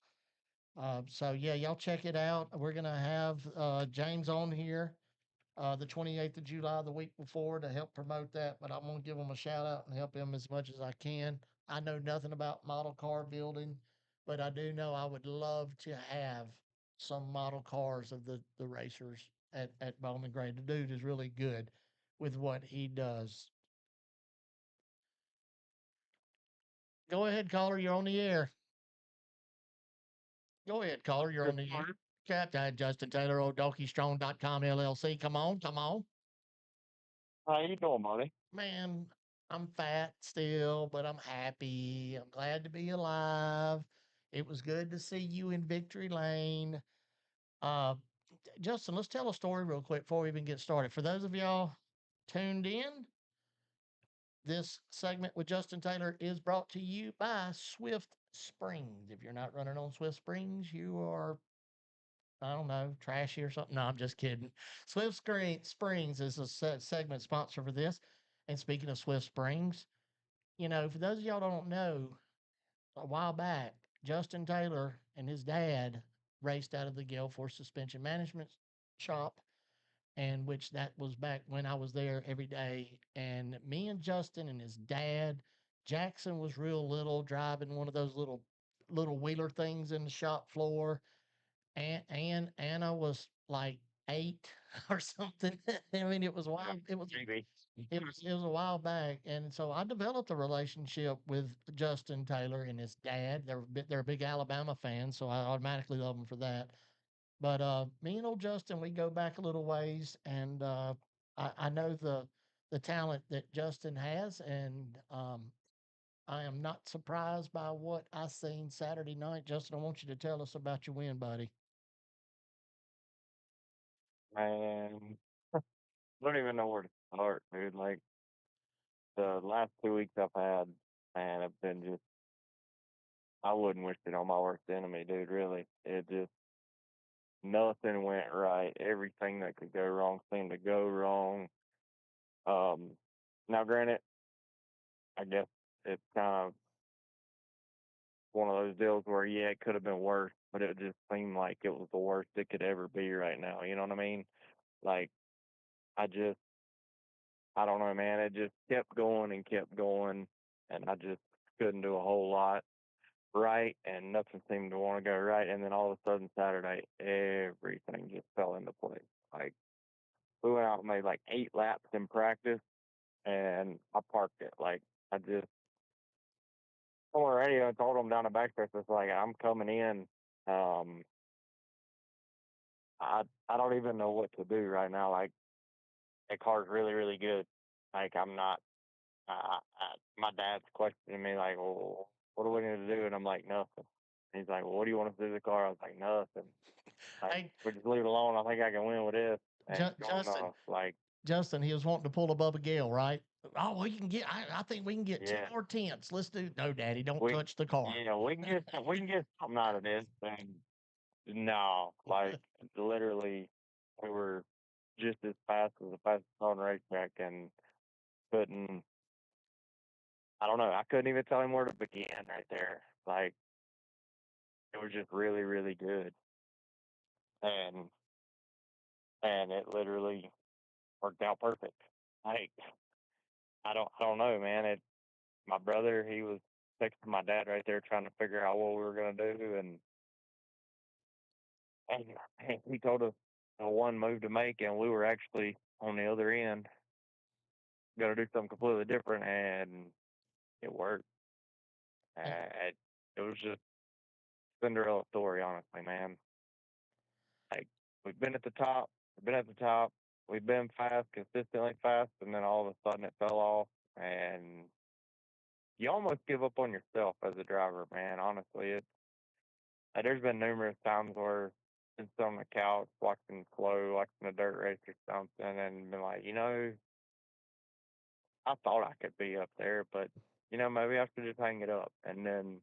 Speaker 1: So yeah, y'all check it out. We're gonna have James on here the 28th of July, the week before, to help promote that. But I'm gonna give him a shout out and help him as much as I can. I know nothing about model car building, but I do know I would love to have some model cars of the racers at Bowman Gray. The dude is really good with what he does. Go ahead, caller. You're on the air. Go ahead, caller. You're on the air. Captain Justin Taylor, OldDonkeyStrong.com LLC. Come on, come on.
Speaker 3: How you doing, buddy?
Speaker 1: Man, I'm fat still, but I'm happy. I'm glad to be alive. It was good to see you in Victory Lane. Uh, Justin, let's tell a story real quick before we even get started. For those of y'all tuned in, this segment with Justin Taylor is brought to you by Swift Springs. If you're not running on Swift Springs, you are, I don't know, trashy or something. No, I'm just kidding. Swift Springs is a segment sponsor for this. And speaking of Swift Springs, you know, for those of y'all don't know, a while back, Justin Taylor and his dad raced out of the Gale Force Suspension Management shop, and which that was back when I was there every day. And me and Justin and his dad, Jackson was real little, driving one of those little wheeler things in the shop floor. And Anna was like 8 or something. I mean, it was wild.
Speaker 3: Maybe.
Speaker 1: It was a while back, and so I developed a relationship with Justin Taylor and his dad. They're a big Alabama fan, so I automatically love them for that. But me and old Justin, we go back a little ways, and I know the talent that Justin has, and I am not surprised by what I seen Saturday night. Justin, I want you to tell us about your win, buddy.
Speaker 3: Man, don't even know where to start, dude. Like the last 2 weeks I've had, man, have been just I wouldn't wish it on my worst enemy, dude. Really, it just nothing went right. Everything that could go wrong seemed to go wrong. Now granted, I guess it's kind of one of those deals where yeah, it could have been worse, but it just seemed like it was the worst it could ever be right now. You know what I mean? Like I just I don't know, man. It just kept going, and I just couldn't do a whole lot right, and nothing seemed to want to go right. And then all of a sudden, Saturday, everything just fell into place. Like, we went out and made like 8 laps in practice, and I parked it. Like, I just, on the radio, I told them down the backstretch, it's like, I'm coming in. Um, I don't even know what to do right now. Like, that car's really, really good. Like, I'm not. My dad's questioning me like, well, what do we need to do? And I'm like, nothing. And he's like, well, what do you want us to do to the car? I was like, nothing. Like,
Speaker 1: Hey,
Speaker 3: we just leave it alone. I think I can win with this. And
Speaker 1: Justin,
Speaker 3: like,
Speaker 1: Justin, he was wanting to pull a Bubba Gale, right? Oh, we can get. I think we can get two
Speaker 3: yeah,
Speaker 1: more tenths. Let's do. No, Daddy, don't
Speaker 3: we,
Speaker 1: touch the car.
Speaker 3: yeah, we can get something out of this. And no, like, literally, we were just as fast as the fastest car on the racetrack and couldn't, I don't know, I couldn't even tell him where to begin right there. Like, it was just really, really good. And it literally worked out perfect. Like
Speaker 7: I don't know, man. My brother, he was texting my dad right there trying to figure out what we were gonna do, and he told us one move to make, and we were actually on the other end, gonna do something completely different, and it worked.
Speaker 1: And
Speaker 7: It was just Cinderella story, honestly, man. Like we've been at the top, we've been at the top, we've been fast, consistently fast, and then all of a sudden it fell off, and you almost give up on yourself as a driver, man. Honestly, there's been numerous times where been sitting on the couch watching slow, watching a dirt race or something, and been like, I thought I could be up there, but maybe I should just hang it up. And then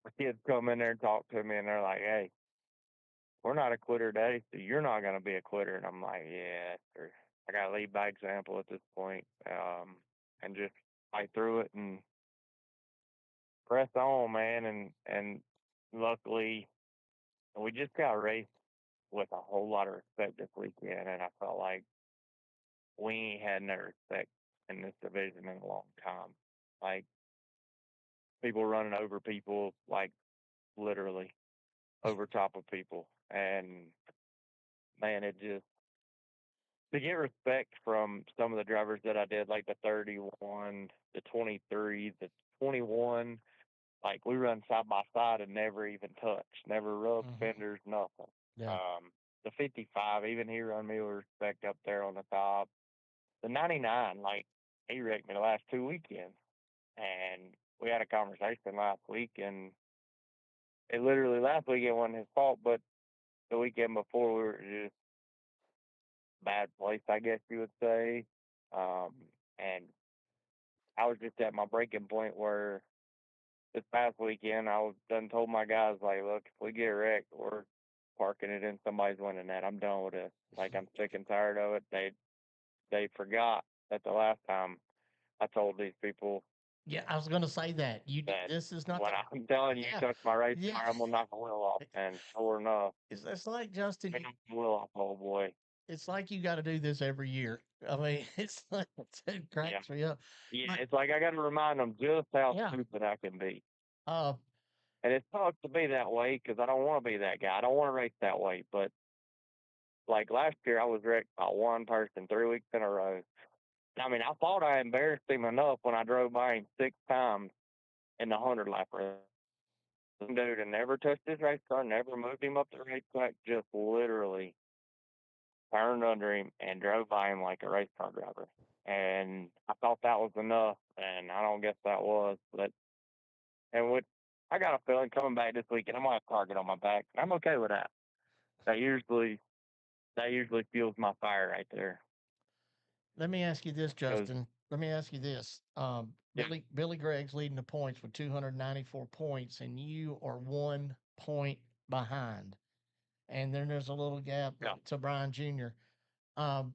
Speaker 7: the kids come in there and talk to me, and they're like, "Hey, we're not a quitter, Daddy, so you're not gonna be a quitter." And I'm like, "Yeah, sure. I gotta lead by example at this point, and just fight through it and press on, man." And luckily, we just got raced with a whole lot of respect this weekend, and I felt like we ain't had no respect in this division in a long time. Like people running over people, like literally over top of people, and man, it just to get respect from some of the drivers that I did, like the 31, the 23, the 21. Like we run side by side and never even touched, never rubbed fenders, nothing.
Speaker 1: yeah,
Speaker 7: The 55, even he run me with respect up there on the top. The 99, like he wrecked me the last 2 weekends, and we had a conversation last week, and it literally last weekend wasn't his fault, but the weekend before we were just bad place, I guess you would say. And I was just at my breaking point where this past weekend I was done told my guys like, look, if we get wrecked, we're parking it in, somebody's winning that. I'm done with it. Like I'm sick and tired of it. They forgot that the last time I told these people
Speaker 1: yeah. I was gonna say that
Speaker 7: that
Speaker 1: this is not
Speaker 7: when
Speaker 1: the
Speaker 7: I'm telling you,
Speaker 1: yeah,
Speaker 7: touch my race
Speaker 1: yeah.
Speaker 7: car, I'm gonna knock the wheel off. And sure enough,
Speaker 1: It's like Justin.
Speaker 7: I knocked the wheel off, oh boy.
Speaker 1: It's like you got to do this every year. I mean, it's like it
Speaker 7: Yeah.
Speaker 1: cracks me up.
Speaker 7: Yeah,
Speaker 1: But
Speaker 7: it's like I got to remind them just how
Speaker 1: yeah,
Speaker 7: stupid I can be.
Speaker 1: uh,
Speaker 7: And it sucks to be that way because I don't want to be that guy. I don't want to race that way. But like last year, I was wrecked by one person 3 weeks in a row. I mean, I thought I embarrassed him enough when I drove by him 6 times in the 100 lap race. Dude, and never touched his race car, never moved him up the racetrack, just literally turned under him and drove by him like a race car driver. And I thought that was enough, and I don't guess that was. But and with I got a feeling coming back this weekend, I'm gonna have a target on my back. And I'm okay with that. That usually fuels my fire right there.
Speaker 1: let me ask you this,
Speaker 7: 'Cause,
Speaker 1: Justin. Let me ask you this.
Speaker 7: yeah,
Speaker 1: Billy Gregg's leading the points with 294 points, and you are 1 point behind. And then there's a little gap
Speaker 7: yeah.
Speaker 1: to Brian Jr. Um,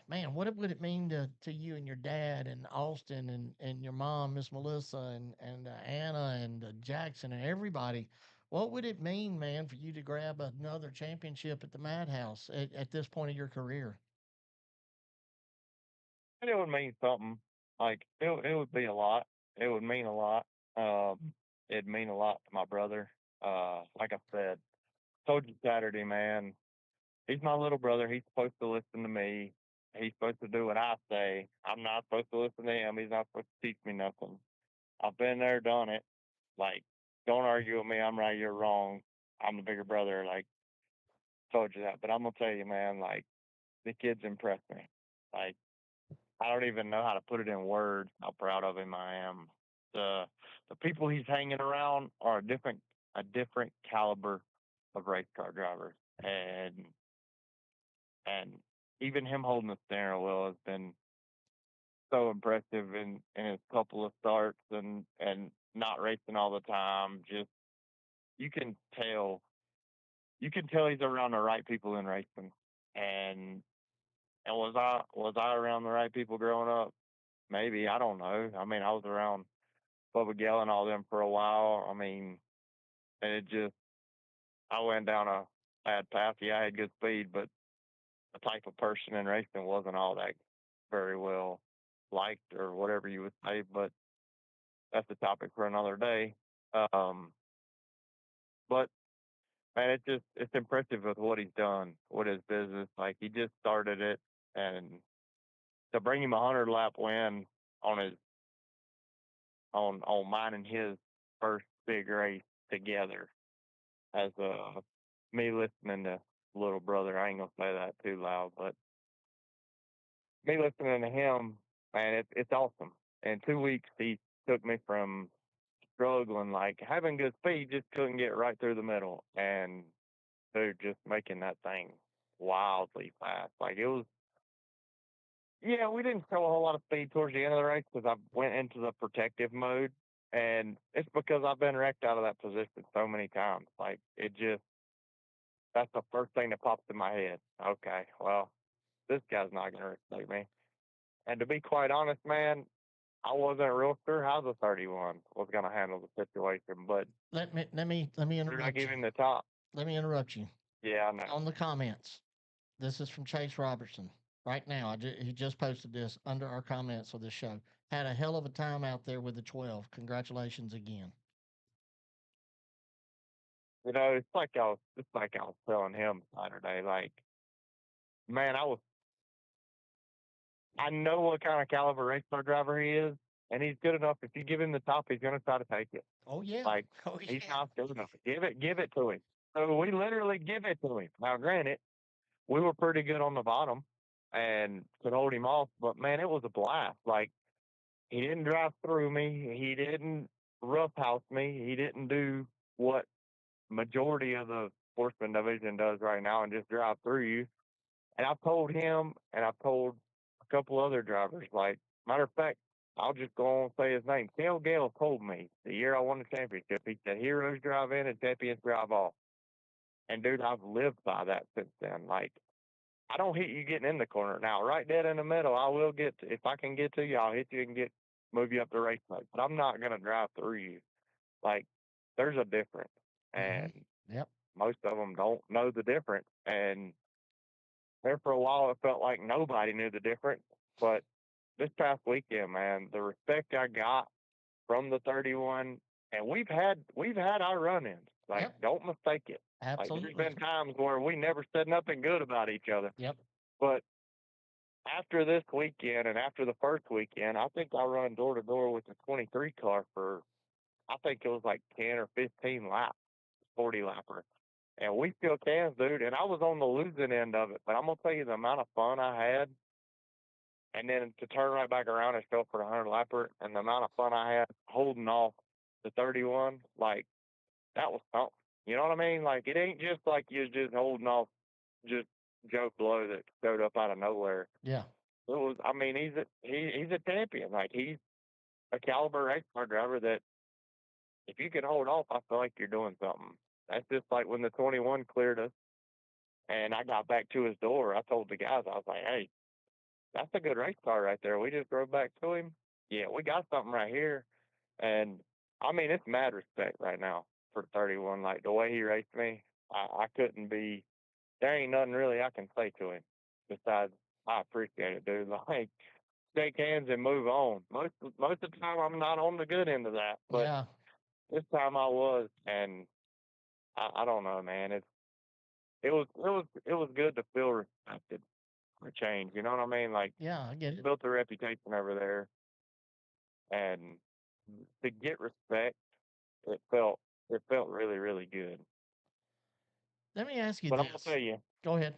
Speaker 1: man, what would it mean to you and your dad and Austin and your mom, Miss Melissa, and Anna and Jackson and everybody? What would it mean, man, for you to grab another championship at the Madhouse at this point of your career?
Speaker 7: And it would mean something. Like it would be a lot. It would mean a lot. It'd mean a lot to my brother. Like I said, told you Saturday, man. He's my little brother. He's supposed to listen to me. He's supposed to do what I say. I'm not supposed to listen to him. He's not supposed to teach me nothing. I've been there, done it. Like, don't argue with me. I'm right. You're wrong. I'm the bigger brother. Like, told you that. But I'm gonna tell you, man. Like, the kid's impressed me. Like, I don't even know how to put it in words how proud of him I am. The people he's hanging around are a different caliber of race car drivers, and even him holding the steering wheel has been so impressive in his couple of starts and not racing all the time. Just you can tell you can tell he's around the right people in racing. And and was I around the right people growing up? Maybe, I don't know. I mean, I was around Bubba Gell and all them for a while. I mean, and it just I went down a bad path. Yeah, I had good speed, but the type of person in racing wasn't all that very well. liked or whatever you would say, but that's a topic for another day. But man, it's impressive with what he's done with his business. Like he just started it, and to bring him a 100 lap win on his on mine and his first big race together as me listening to little brother. I ain't gonna say that too loud, but me listening to him, man, it's awesome. In 2 weeks, he took me from struggling, like having good speed, just couldn't get right through the middle, and dude, just making that thing wildly fast. Like it was, yeah, we didn't show a whole lot of speed towards the end of the race because I went into the protective mode, and it's because I've been wrecked out of that position so many times. Like it just, that's the first thing that pops in my head. Okay, well, this guy's not gonna respect me. And to be quite honest, man, I wasn't real sure how the 31 was gonna handle the situation, but
Speaker 1: Let me
Speaker 7: did I
Speaker 1: interrupt
Speaker 7: give
Speaker 1: you.
Speaker 7: him the top?
Speaker 1: Let me interrupt you.
Speaker 7: Yeah, I know.
Speaker 1: On the comments, this is from Chase Robertson. Right now, he just posted this under our comments of this show. Had a hell of a time out there with the 12. Congratulations again.
Speaker 7: You know, it's like I was telling him Saturday, like, man, I know what kind of caliber race car driver he is, and he's good enough. If you give him the top, he's gonna try to take it.
Speaker 1: Oh yeah.
Speaker 7: Like
Speaker 1: Oh
Speaker 7: he's
Speaker 1: yeah.
Speaker 7: not good enough. Give it to him. So we literally give it to him. Now, granted, we were pretty good on the bottom and could hold him off, but man, it was a blast. Like he didn't drive through me. He didn't roughhouse me. He didn't do what majority of the sportsman division does right now and just drive through you. And I've told him, and I've told a couple other drivers, like, matter of fact, I'll just go on and say his name. Kel Gale told me the year I won the championship, he said, heroes drive in and champions drive off. And dude, I've lived by that since then. Like, I don't hit you getting in the corner. Now, right dead in the middle, I will get to, if I can get to you, I'll hit you and move you up the race track. But I'm not gonna drive through you. Like, there's a difference, and
Speaker 1: Yep.
Speaker 7: most of them don't know the difference. And there for a while, it felt like nobody knew the difference. But this past weekend, man, the respect I got from the 31, and we've had our run-ins. Like,
Speaker 1: Yep.
Speaker 7: don't mistake it. Like,
Speaker 1: Absolutely.
Speaker 7: there's been times where we never said nothing good about each other.
Speaker 1: Yep.
Speaker 7: But after this weekend and after the first weekend, I think I run door to door with the 23 car for, I think it was like 10 or 15 laps, 40 lapper. And we still can, dude. And I was on the losing end of it. But I'm going to tell you the amount of fun I had. And then to turn right back around and go for the 100 lapper and the amount of fun I had holding off the 31, like, that was something. You know what I mean? Like, it ain't just like you're just holding off just Joe Blow that showed up out of nowhere.
Speaker 1: Yeah.
Speaker 7: It was, I mean, he's a champion. Like, he's a caliber race car driver that if you can hold off, I feel like you're doing something. That's just like when the 21 cleared us and I got back to his door. I told the guys, I was like, hey, that's a good race car right there. We just drove back to him. Yeah, we got something right here. And I mean, it's mad respect right now for 31. Like the way he raced me, I couldn't be, there ain't nothing really I can say to him besides, I appreciate it, dude. Like, shake hands and move on. Most of the time, I'm not on the good end of that, but
Speaker 1: Yeah.
Speaker 7: this time I was, and I don't know, man. It was good to feel respected for change. You know what I mean? Like,
Speaker 1: Yeah, I get it.
Speaker 7: built a reputation over there, and to get respect, it felt really really good.
Speaker 1: Let me ask you
Speaker 7: But I'm gonna
Speaker 1: this.
Speaker 7: tell you,
Speaker 1: Go ahead.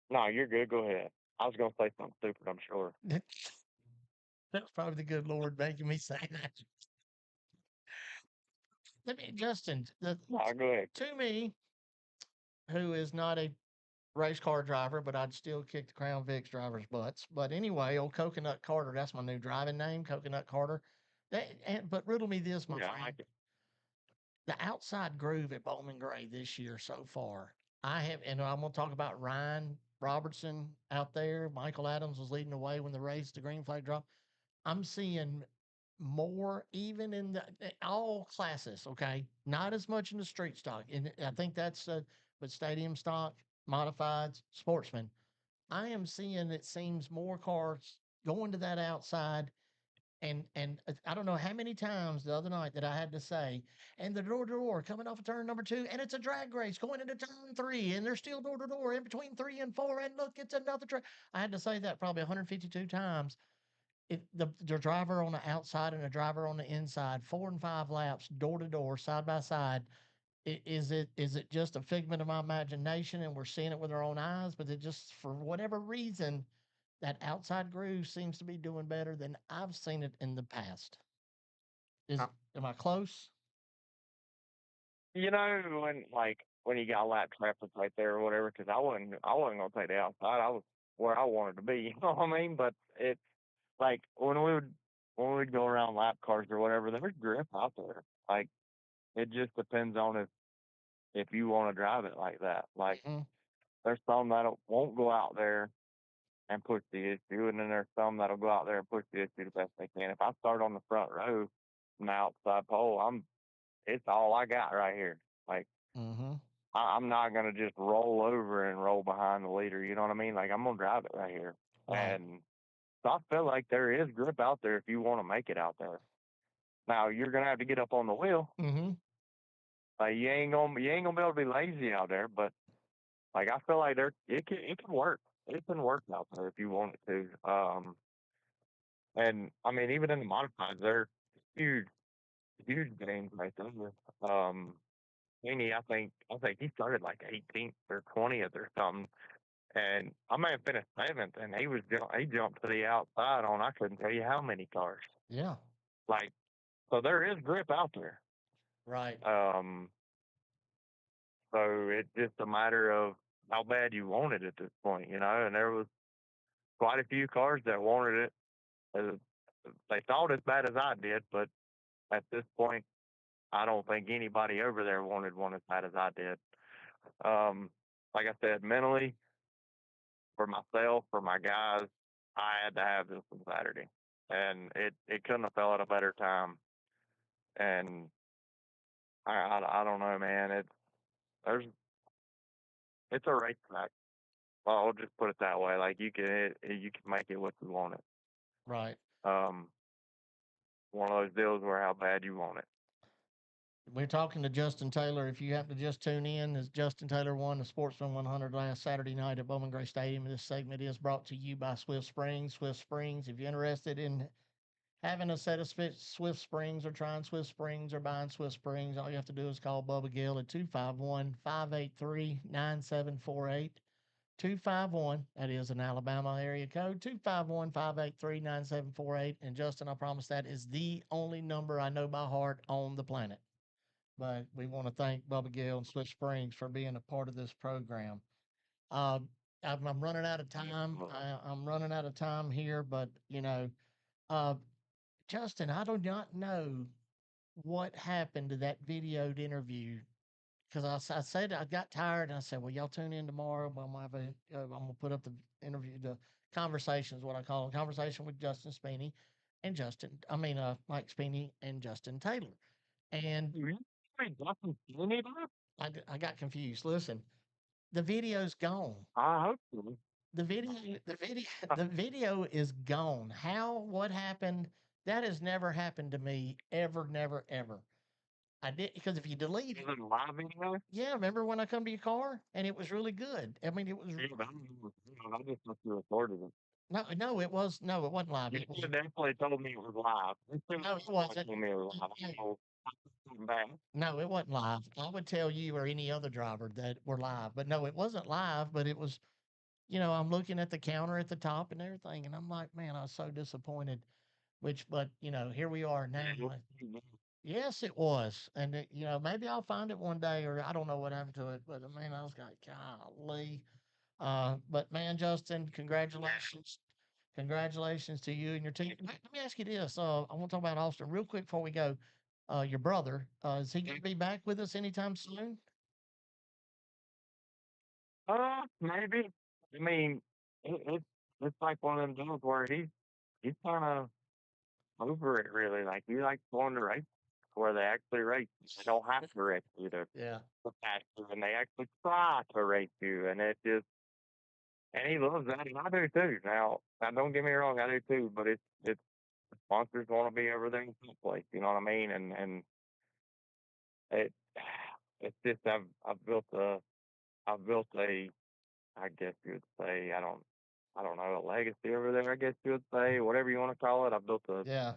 Speaker 7: no, you're good. Go ahead. I was gonna say something stupid. I'm sure.
Speaker 1: That's probably the good Lord making me say that. Let me, Justin,
Speaker 7: No, go ahead.
Speaker 1: to me, who is not a race car driver, but I'd still kick the Crown Vics drivers' butts. But anyway, old Coconut Carter, that's my new driving name, Coconut Carter. But riddle me this, my
Speaker 7: Yeah, I
Speaker 1: friend.
Speaker 7: like it.
Speaker 1: The outside groove at Bowman Gray this year so far, I have, and I'm going to talk about Ryan Robertson out there. Michael Adams was leading the way when the race, the green flag dropped. I'm seeing more even in all classes. Okay, not as much in the street stock, and I think that's but stadium stock, modifieds, sportsman. I am seeing, it seems, more cars going to that outside. And I don't know how many times the other night that I had to say, and the door to door coming off of turn number 2, and it's a drag race going into turn 3, and they're still door to door in between 3 and 4, and look, it's another drag. I had to say that probably 152 times. The driver on the outside and the driver on the inside, 4 and 5 laps, door to door, side by side. Is it just a figment of my imagination, and we're seeing it with our own eyes? But it just, for whatever reason, that outside groove seems to be doing better than I've seen it in the past.
Speaker 2: Uh,
Speaker 1: Am I close?
Speaker 7: You know, when you got lap traffic right there or whatever, because I wasn't gonna take the outside. I was where I wanted to be. You know what I mean? But it's like when we'd go around lap cars or whatever, there's grip out there. Like it just depends on if you want to drive it like that. Like
Speaker 1: Mhm.
Speaker 7: there's some that won't go out there and push the issue, and then there's some that'll go out there and push the issue the best they can. If I start on the front row from the outside pole, it's all I got right here. Like
Speaker 1: Mhm.
Speaker 7: I'm not gonna just roll over and roll behind the leader. You know what I mean? Like I'm gonna drive it right here,
Speaker 1: Right.
Speaker 7: and so I feel like there is grip out there if you want to make it out there. Now you're gonna have to get up on the wheel.
Speaker 1: Mhm.
Speaker 7: Like you ain't gonna be able to be lazy out there, but like I feel like it can work. It can work out there if you want it to. And I mean even in the modifieds, they're huge, huge gains right there. Haney, I think he started like 18th or 20th or something, and I may have finished 7th, and he jumped to the outside on I couldn't tell you how many cars.
Speaker 1: Yeah.
Speaker 7: Like so, there is grip out there.
Speaker 1: Right.
Speaker 7: Um, so it's just a matter of how bad you want it at this point, you know. And there was quite a few cars that wanted it. Uh, they thought as bad as I did, but at this point, I don't think anybody over there wanted one as bad as I did. Um, like I said, mentally, for myself, for my guys, I had to have this on Saturday, and it couldn't have fell at a better time. And I don't know, man. There's it's a racetrack. Well, I'll just put it that way. Like you can make it what you want it.
Speaker 1: Right.
Speaker 7: Um, one of those deals where how bad you want it.
Speaker 1: We're talking to Justin Taylor. If you happen to just tune in, as Justin Taylor won the Sportsman 100 last Saturday night at Bowman Gray Stadium. This segment is brought to you by Swift Springs. Swift Springs, if you're interested in having a set of Swift Springs or trying Swift Springs or buying Swift Springs, all you have to do is call Bubba Gill at 251-583-9748. 251, that is an Alabama area code, 251-583-9748. And Justin, I promise that is the only number I know by heart on the planet. But we want to thank Bubba Gill and Swift Springs for being a part of this program. Uh, I'm running out of time. I'm running out of time here, but uh, Justin, I do not know what happened to that videoed interview because I said I got tired and I said, well, y'all tune in tomorrow. I'm gonna put up the interview, the conversation is what I call it, conversation with Justin Speeney and Mike Speeney and Justin Taylor. And
Speaker 7: You really Justin Speeney did?
Speaker 1: I got confused. Listen, the video's gone.
Speaker 7: I hope so.
Speaker 1: The video is gone. How? What happened? That has never happened to me ever, never, ever. I did because if you delete
Speaker 7: Is
Speaker 1: it,
Speaker 7: it a live video?
Speaker 1: yeah. Remember when I come to your car and it was really good. I mean, it was
Speaker 7: Yeah, but I just thought you recorded it.
Speaker 1: no, it was no, it wasn't live.
Speaker 7: You
Speaker 1: It was
Speaker 7: should have definitely told me it was live. You should
Speaker 1: no,
Speaker 7: have
Speaker 1: it wasn't.
Speaker 7: told me it was live.
Speaker 1: Hey,
Speaker 7: I'm back.
Speaker 1: no, it wasn't live. I would tell you or any other driver that we're live, but no, it wasn't live. But it was. I'm looking at the counter at the top and everything, and I'm like, man, I was so disappointed. But here we are now. Yes, it was, and maybe I'll find it one day, or I don't know what happened to it. But man, I was like, golly. But man, Justin, congratulations to you and your team. Let me ask you this. I want to talk about Austin real quick before we go. Your brother, is he going to be back with us anytime soon?
Speaker 7: Maybe. I mean, it's like one of them deals where he's kind of over it, really. Like he likes going to race where they actually race. They don't have to race you to
Speaker 1: Yeah.
Speaker 7: the pasture, and they actually try to race you, and it just and he loves that, and I do too. Now don't get me wrong, I do too. But it's sponsors want to be over there in the place. You know what I mean? And it it's just I've built a, I guess you would say, I don't know, a legacy over there. I guess you would say, whatever you want to call it. I've built a
Speaker 1: Yeah.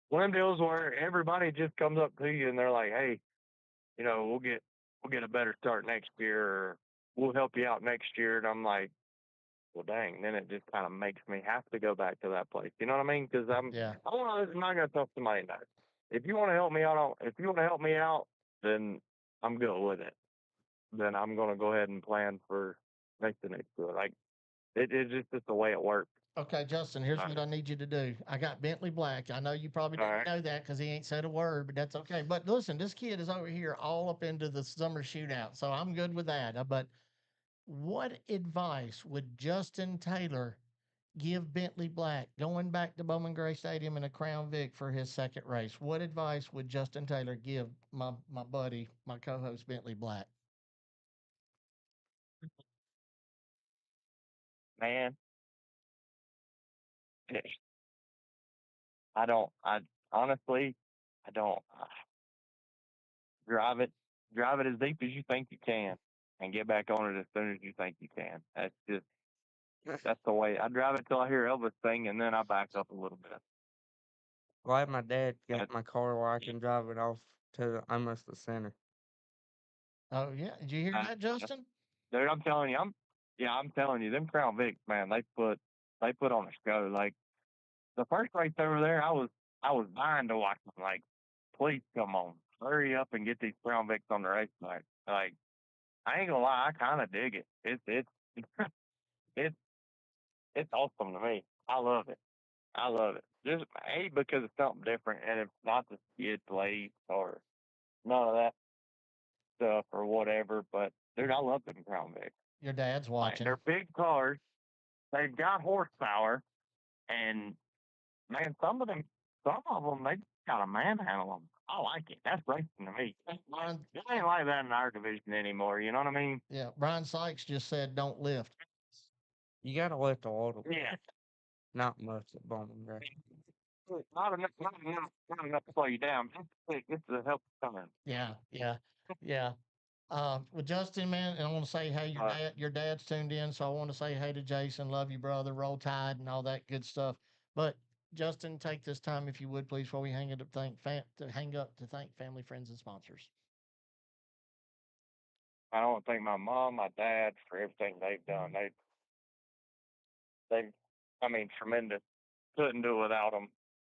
Speaker 7: one of them deals where everybody just comes up to you and they're like, hey, we'll get a better start next year, or we'll help you out next year. And I'm like, well, dang. Then it just kind of makes me have to go back to that place. You know what I mean? Because
Speaker 1: Yeah.
Speaker 7: I'm not gonna tell somebody no. If you want to help me out, if you want to help me out, then I'm good with it. Then I'm gonna go ahead and plan for next to next to it. Like it's just the way it works.
Speaker 1: Okay, Justin, here's
Speaker 7: All
Speaker 1: what I need you to do. I got Bentley Black. I know you probably didn't
Speaker 7: right.
Speaker 1: know that because he ain't said a word, but that's okay. But listen, this kid is over here all up into the summer shootout, so I'm good with that. But what advice would Justin Taylor give Bentley Black going back to Bowman Gray Stadium in a Crown Vic for his second race? What advice would Justin Taylor give my buddy, my co-host Bentley Black?
Speaker 7: Man, I don't. I honestly, I don't. Drive it, drive it as deep as you think you can, and get back on it as soon as you think you can. That's the way I drive it till I hear Elvis sing, and then I back up a little bit.
Speaker 2: Glad my dad got
Speaker 7: That,
Speaker 2: my car where I can drive it off to almost the center.
Speaker 1: Oh yeah, did you hear
Speaker 7: that,
Speaker 1: that, Justin?
Speaker 7: dude, I'm telling you, I'm telling you, them Crown Vics, man, they put on a show. Like the first race over there, I was dying to watch them. Like, please come on, hurry up and get these Crown Vics on the racetrack. Like, I ain't gonna lie, I kind of dig it. It's it's awesome to me. I love it. I love it. Just because it's something different, and it's not the skid plates or none of that stuff or whatever. But dude, I love them Crown Vics.
Speaker 1: Your dad's
Speaker 7: Like
Speaker 1: watching.
Speaker 7: they're big cars. They've got horsepower, and man, some of them, they just gotta manhandle them. I like it. That's racing to me.
Speaker 1: Brian,
Speaker 7: It ain't like that in our division anymore. You know what I mean?
Speaker 1: yeah, Brian Sykes just said don't lift.
Speaker 2: You gotta lift a little,
Speaker 7: Yeah.
Speaker 2: not much at Bowman Gray.
Speaker 7: Not enough to slow you down. Just to help you turn.
Speaker 1: Yeah, yeah, yeah. Well, Justin, man, and I want to say, hey,
Speaker 7: Uh,
Speaker 1: your dad's tuned in, so I want to say, hey to Jason, love you, brother, roll tide, and all that good stuff. But Justin, take this time, if you would, please, before we hang it up, to hang up to thank family, friends, and sponsors.
Speaker 7: I want to thank my mom, my dad for everything they've done. They, I mean, tremendous. Couldn't do it without them.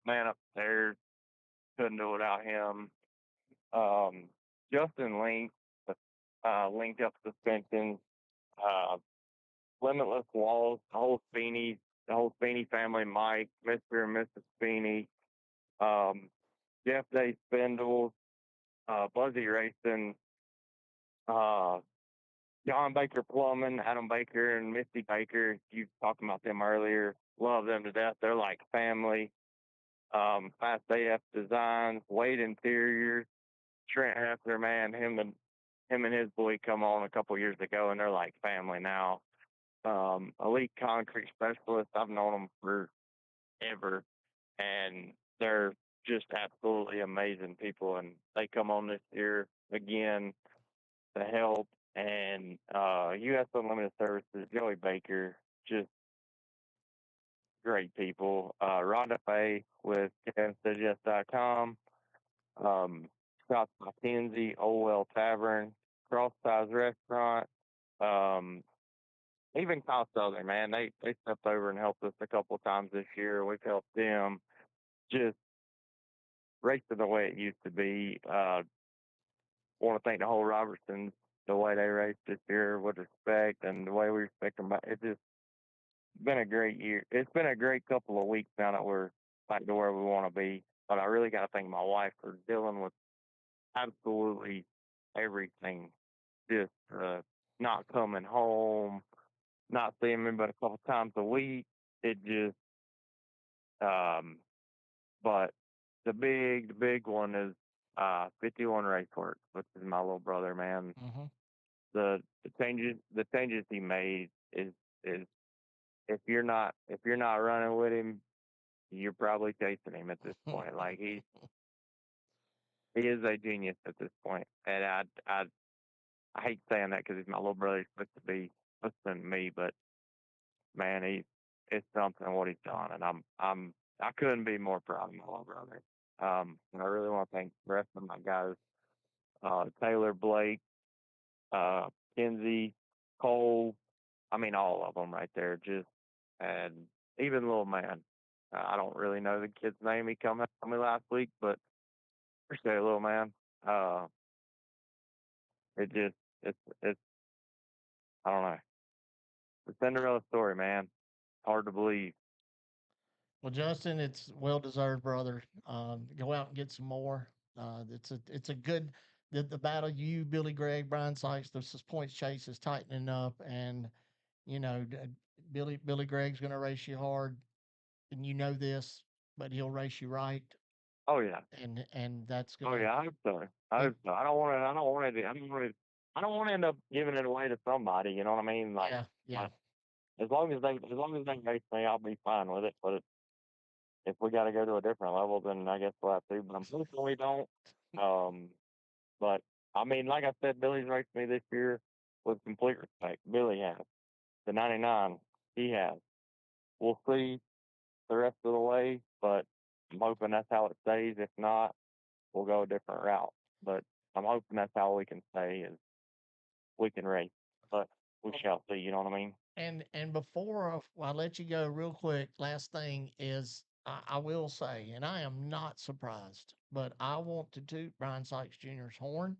Speaker 7: Man upstairs, couldn't do it without him. Um, Justin Link, Linked Up Suspension, uh, Limitless Walls, the whole Speeney family, Mike, Mr. and Mrs. Speeney, um, Jeff Day Spindles, Buzzy Racing, uh, John Baker Plumbing, Adam Baker, and Misty Baker. You talked about them earlier. Love them to death. They're like family. Fast AF Designs, Wade Interiors, Trent Hefner, man, him and his boy come on a couple years ago, and they're like family now. Elite Concrete Specialists, I've known them forever, and they're just absolutely amazing people. And they come on this year again to help. And U.S. Unlimited Services, Joey Baker, just great people. Rhonda Faye with CanSays.com. Scott McKenzie, Old Well Tavern, Cross Size Restaurant, um, even Kyle Southern, man. They stepped over and helped us a couple of times this year. We've helped them just racing the way it used to be. Want to thank the whole Robertsons, the way they raced this year with respect and the way we respect them. It's just been a great year. It's been a great couple of weeks now that we're back to where we want to be. But I really got to thank my wife for dealing with absolutely everything. Just not coming home, not seeing me but a couple times a week. It just, but the big one is 51 Raceworks, which is my little brother, man.
Speaker 1: Mm-hmm.
Speaker 7: The changes he made is is if you're not running with him, you're probably chasing him at this point. Like he is a genius at this point, and I hate saying that because he's my little brother. He's supposed to be listening to me, but man, it's something what he's done, and I couldn't be more proud of my little brother. And I really want to thank the rest of my guys, Taylor, Blake, uh, Kenzie, Cole. I mean, all of them right there. Just and even little man. I don't really know the kid's name. He come up to me last week, but appreciate little man. Uh, it just it's I don't know. The Cinderella story, man. Hard to believe.
Speaker 1: Well, Justin, it's well deserved, brother. Go out and get some more. It's a good the battle you, Billy Gregg, Brian Sykes, this points chase is tightening up, and you know Billy Gregg's going to race you hard, and you know this, but he'll race you right,
Speaker 7: Oh yeah.
Speaker 1: and that's
Speaker 7: Oh
Speaker 1: gonna
Speaker 7: yeah. I hope so. I
Speaker 1: it,
Speaker 7: hope so. I don't want to. I don't want to. I don't want to. I don't want to end up giving it away to somebody. You know what I mean? Like,
Speaker 1: yeah.
Speaker 7: as long as they race me, I'll be fine with it. But if we got to go to a different level, then I guess we'll have to. But I'm hoping we don't. Um, but I mean, like I said, Billy's raced me this year with complete respect. Billy has the 99. He has. We'll see the rest of the way, but I'm hoping that's how it stays. If not, we'll go a different route. But I'm hoping that's how we can stay is we can race. But we shall see. You know what I mean?
Speaker 1: And before I let you go, real quick, last thing is I will say, and I am not surprised, but I want to toot Brian Sykes Jr.'s horn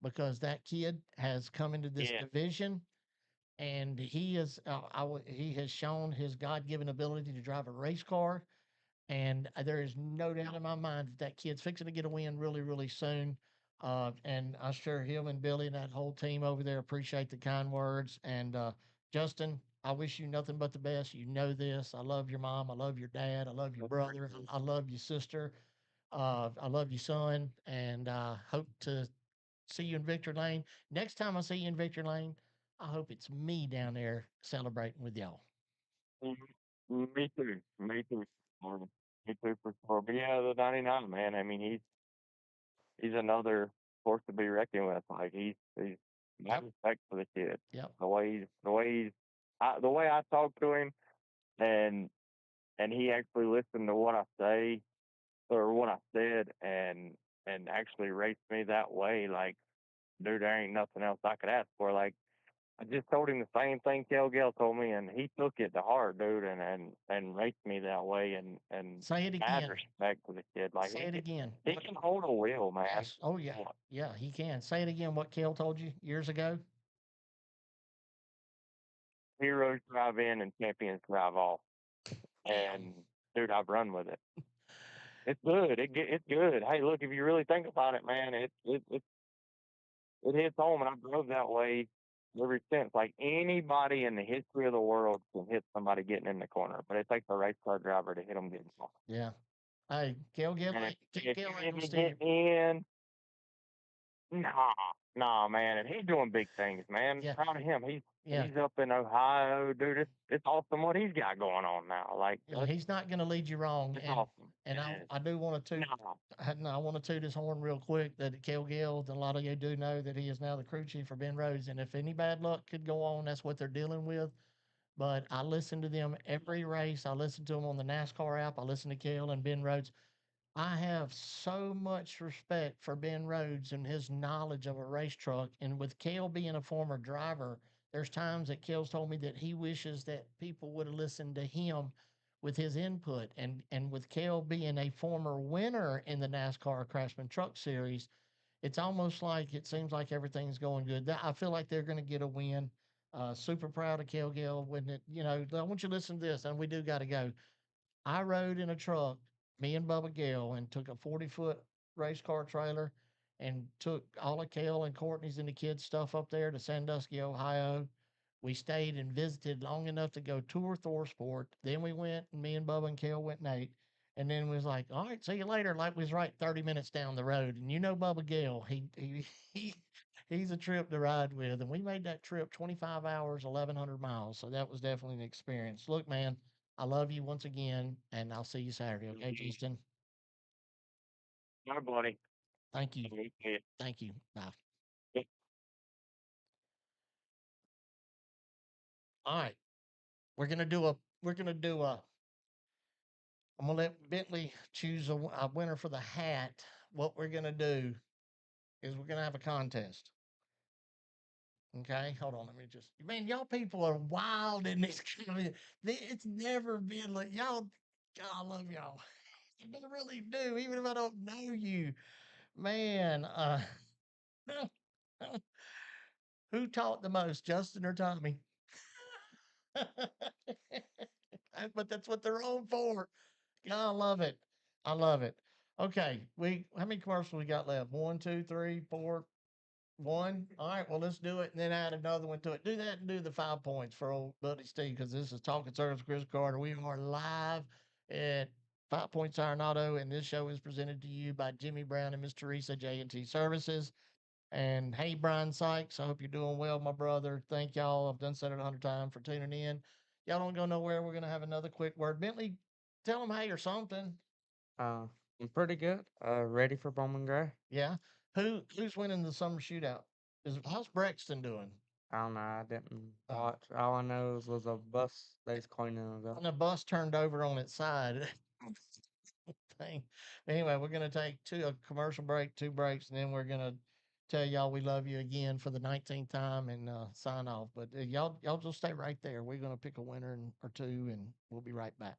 Speaker 1: because that kid has come into this
Speaker 7: Yeah.
Speaker 1: division and he is he has shown his God-given ability to drive a race car, and there is no doubt in my mind that that kid's fixing to get a win really, really soon. And I'm sure him and Billy and that whole team over there appreciate the kind words. And Justin, I wish you nothing but the best. You know this. I love your mom. I love your dad. I love your brother. I love your sister. I love your son. And hope to see you in Victory Lane. Next time I see you in Victory Lane, I hope it's me down there celebrating with y'all.
Speaker 7: Me too. Me too. Morgan. Me too for sure. But yeah, the 99 man. I mean, he's another force to be reckoned with. Like he's my
Speaker 1: Yep.
Speaker 7: respect for the kid.
Speaker 1: Yep.
Speaker 7: The way I talk to him, and he actually listened to what I say or what I said, and actually raced me that way. Like, dude, there ain't nothing else I could ask for. Like, I just told him the same thing Kel Gale told me, and he took it to heart, dude, and raced me that way, and
Speaker 1: Say it
Speaker 7: mad
Speaker 1: again.
Speaker 7: respect for the kid. Like
Speaker 1: Say it again.
Speaker 7: he can hold a wheel, man.
Speaker 1: Yes. Oh yeah. Yeah, he can. Say it again. What Kale told you years ago.
Speaker 7: Heroes drive in and champions drive off, and dude, I've run with it. It's good. It's good. Hey, look, if you really think about it, man, it hits home, and I've drove that way ever since. Like anybody in the history of the world can hit somebody getting in the corner, but it takes a race car driver to hit them getting off.
Speaker 1: Yeah. Hey, Kale Gill,
Speaker 7: And
Speaker 1: Kale
Speaker 7: if
Speaker 1: Gill
Speaker 7: you
Speaker 1: ain't
Speaker 7: hit
Speaker 1: gonna
Speaker 7: me
Speaker 1: steal you.
Speaker 7: getting in, nah, man. And he's doing big things, man.
Speaker 1: Yeah.
Speaker 7: Proud of him.
Speaker 1: Yeah.
Speaker 7: He's up in Ohio, dude. It's awesome what he's got going on now. Like
Speaker 1: Yeah, he's not gonna lead you wrong.
Speaker 7: it's
Speaker 1: And
Speaker 7: awesome.
Speaker 1: and
Speaker 7: It
Speaker 1: I
Speaker 7: is.
Speaker 1: I do want to toot I want to toot his horn real quick that Kale Gill, and a lot of you do know that he is now the crew chief for Ben Rhodes. And if any bad luck could go on, that's what they're dealing with. But I listen to them every race. I listen to them on the NASCAR app. I listen to Kale and Ben Rhodes. I have so much respect for Ben Rhodes and his knowledge of a race truck. And with Kale being a former driver, there's times that Kale's told me that he wishes that people would have listened to him with his input. And with Kale being a former winner in the NASCAR Craftsman Truck Series, it's almost like it seems like everything's going good. I feel like they're going to get a win. Super proud of Kale Gill. When it, I want you to listen to this, and we do got to go. I rode in a truck, me and Bubba Gale, and took a 40-foot race car trailer and took all of Kale and Courtney's and the kids' stuff up there to Sandusky, Ohio. We stayed and visited long enough to go tour Thorsport. Then we went, and me and Bubba and Kale went and ate. And then we was like, all right, see you later. Like we was right 30 minutes down the road. And you know Bubba Gill, he's a trip to ride with. And we made that trip 25 hours, 1,100 miles. So that was definitely an experience. Look, man, I love you once again, and I'll see you Saturday. Okay, Justin?
Speaker 7: My buddy.
Speaker 1: Thank you.
Speaker 7: Yeah.
Speaker 1: Thank you. Bye.
Speaker 7: Yeah.
Speaker 1: All right. We're gonna do a I'm gonna let Bentley choose a winner for the hat. What we're gonna do is we're gonna have a contest. Okay, hold on. Let me just. Man, y'all people are wild in this community. It's never been like y'all. God, I love y'all. I really do, even if I don't know you. Man, who taught the most, Justin or Tommy? But that's what they're on for. I love it. I love it. Okay, how many commercials we got left? One, two, three, four, one. All right, well let's do it and then add another one to it. Do that and do the 5 points for old buddy Steve because this is Talking Circles with Chris Carter. We are live at 5 Points Iron Auto, and this show is presented to you by Jimmy Brown and Miss Teresa J&T Services. And hey, Brian Sykes, I hope you're doing well, my brother. Thank y'all. I've done said it 100 times for tuning in. Y'all don't go nowhere. We're gonna have another quick word. Bentley, tell them hey or something.
Speaker 2: I'm pretty good. Ready for Bowman Gray?
Speaker 1: Yeah. Who's winning the summer shootout? How's Brexton doing?
Speaker 2: I don't know. I didn't
Speaker 1: Oh.
Speaker 2: watch. All I know was a bus they was cleaning it up.
Speaker 1: And the bus turned over on its side. Thing. Anyway, we're gonna take a commercial break, 2 breaks, and then we're gonna tell y'all we love you again for the 19th time and sign off. But y'all just stay right there. We're gonna pick a winner or two, and we'll be right back.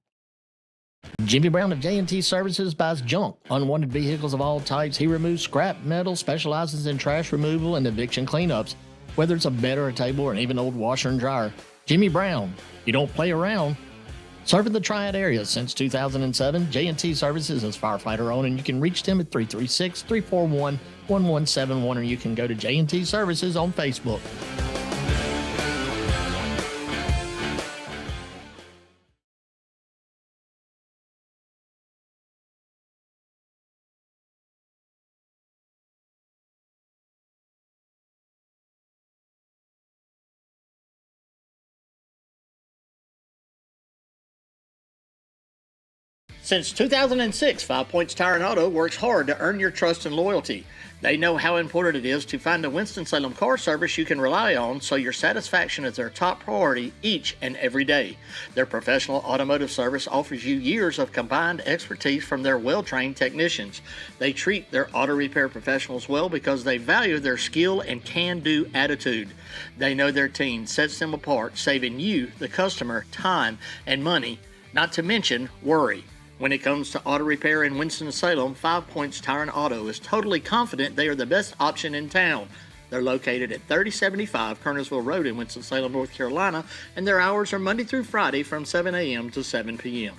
Speaker 1: Jimmy Brown of J&T Services buys junk, unwanted vehicles of all types. He removes scrap metal, specializes in trash removal and eviction cleanups. Whether it's a bed or a table or an even old washer and dryer, Jimmy Brown, you don't play around. Serving the Triad area since 2007, J&T Services is firefighter owned, and you can reach them at 336-341-1171, or you can go to J&T Services on Facebook. Since 2006, 5 Points Tire and Auto works hard to earn your trust and loyalty. They know how important it is to find a Winston-Salem car service you can rely on, so your satisfaction is their top priority each and every day. Their professional automotive service offers you years of combined expertise from their well-trained technicians. They treat their auto repair professionals well because they value their skill and can-do attitude. They know their team sets them apart, saving you, the customer, time and money, not to mention worry. When it comes to auto repair in Winston-Salem, 5 Points Tire and Auto is totally confident they are the best option in town. They're located at 3075 Kernersville Road in Winston-Salem, North Carolina, and their hours are Monday through Friday from 7 a.m. to 7 p.m.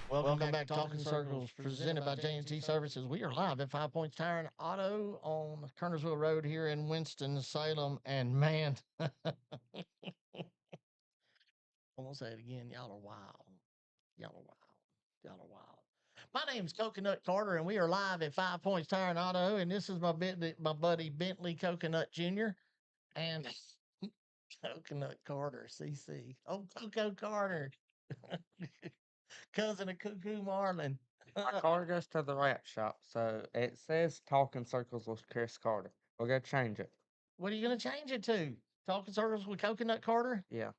Speaker 1: Welcome back to Talking Circles, presented by J&T Services. We are live at 5 Points Tire and Auto on Kernersville Road here in Winston-Salem. And man, I'm going to say it again. Y'all are wild. Y'all are wild. Y'all are wild. My name's Coconut Carter, and we are live at 5 Points Tire and Auto. And this is my buddy Bentley Coconut Jr. and Coconut Carter, CC. Oh, Coco Carter. Cousin of Cuckoo Marlin.
Speaker 2: My car goes to the wrap shop, so it says Talking Circles with Chris Carter. We're gonna change it.
Speaker 1: What are you gonna change it to? Talking Circles with Coconut Carter?
Speaker 2: Yeah.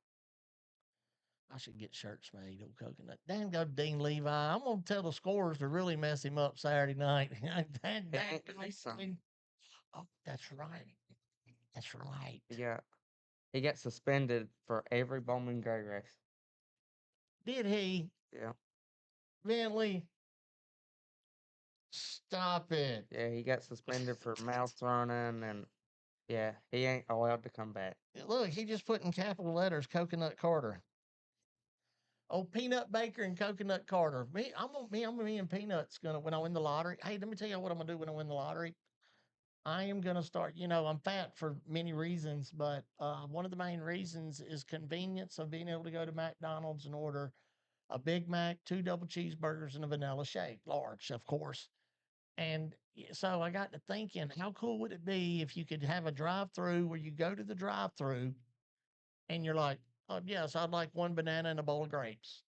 Speaker 1: I should get shirts made of coconut. Damn go Dean Levi. I'm gonna tell the scores to really mess him up Saturday night. Oh, that's right. That's right.
Speaker 2: He got suspended for every Bowman Gray race.
Speaker 1: Did he?
Speaker 2: Yeah.
Speaker 1: Bentley. Stop it.
Speaker 2: Yeah, he got suspended for mouth running and Yeah, he ain't allowed to come back.
Speaker 1: Look, he just put in capital letters Coconut Carter. Oh, Peanut Baker and Coconut Carter. Me and Peanut's gonna when I win the lottery. Hey, let me tell you what I'm gonna do when I win the lottery. I am gonna start. I'm fat for many reasons, but one of the main reasons is convenience of being able to go to McDonald's and order a Big Mac, two double cheeseburgers, and a vanilla shake, large, of course. And so I got to thinking, how cool would it be if you could have a drive-through where you go to the drive-through and you're like, oh, yes, I'd like one banana and a bowl of grapes,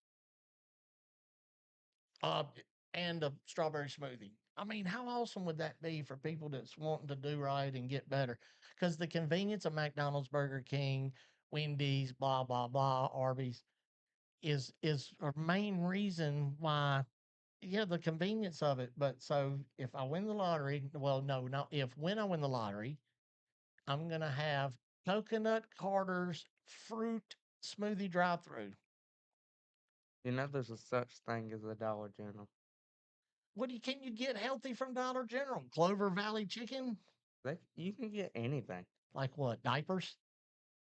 Speaker 1: uh, and a strawberry smoothie. I mean, how awesome would that be for people that's wanting to do right and get better? Because the convenience of McDonald's, Burger King, Wendy's, blah blah blah, Arby's is a main reason why. Yeah, the convenience of it. But so if I win the lottery, well, no, not if when I win the lottery, I'm gonna have Coconut Carter's fruit smoothie drive-through.
Speaker 2: There's a such thing as a Dollar General.
Speaker 1: Can you get healthy from Dollar General? Clover Valley chicken?
Speaker 2: You can get anything.
Speaker 1: Like what? Diapers?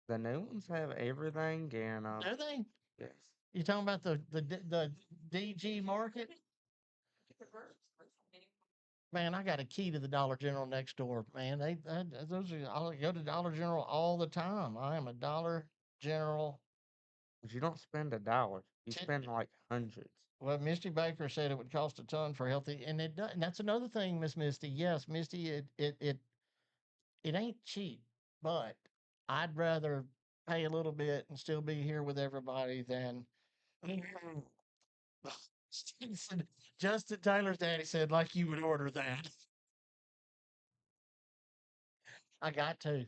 Speaker 2: The new ones have everything, and
Speaker 1: Do they?
Speaker 2: yes,
Speaker 1: You talking about the DG Market? Man, I got a key to the Dollar General next door. Man, those are I go to Dollar General all the time. I am a Dollar General.
Speaker 2: but you don't spend $1. You
Speaker 1: Ti-
Speaker 2: spend like hundreds.
Speaker 1: Well, Misty Baker said it would cost a ton for healthy, and it does. And that's another thing, Miss Misty. Yes, Misty, it ain't cheap, but I'd rather pay a little bit and still be here with everybody than. Stevenson, Justin Taylor's daddy said, like you would order that. I got to.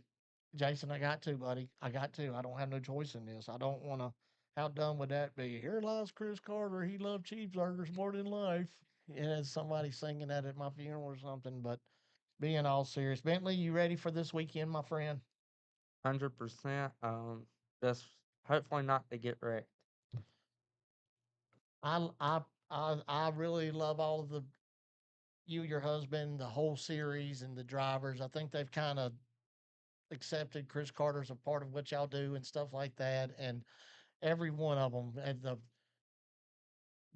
Speaker 1: Jason, I got to, buddy. I got to. I don't have no choice in this. I don't want to. How dumb would that be? Here lies Chris Carter. He loved cheeseburgers more than life. And somebody singing that at my funeral or something. But being all serious, Bentley, you ready for this weekend, my friend?
Speaker 2: 100%. Just hopefully not to get wrecked.
Speaker 1: I I I really love all of your husband, the whole series, and the drivers. I think they've kind of accepted Chris Carter's a part of what y'all do and stuff like that. And every one of them, and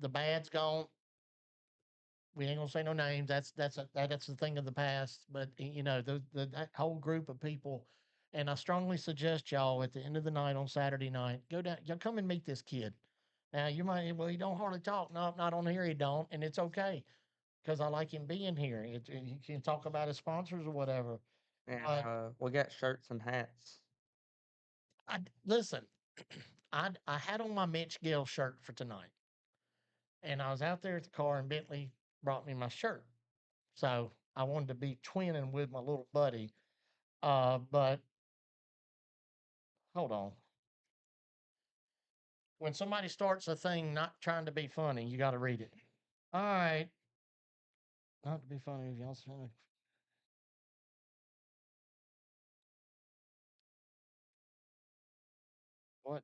Speaker 1: the bad's gone. We ain't gonna say no names. That's the thing of the past. But that whole group of people, and I strongly suggest y'all at the end of the night on Saturday night, go down, y'all come and meet this kid. Now you might, well, he don't hardly talk. No, not on here. He don't, and it's okay because I like him being here. He can talk about his sponsors or whatever.
Speaker 2: And
Speaker 1: But
Speaker 2: we got shirts and hats.
Speaker 1: listen, I had on my Mitch Gill shirt for tonight, and I was out there at the car, and Bentley brought me my shirt. So I wanted to be twinning with my little buddy. But hold on. When somebody starts a thing not trying to be funny, you got to read it. All right. Not to be funny, if y'all say. What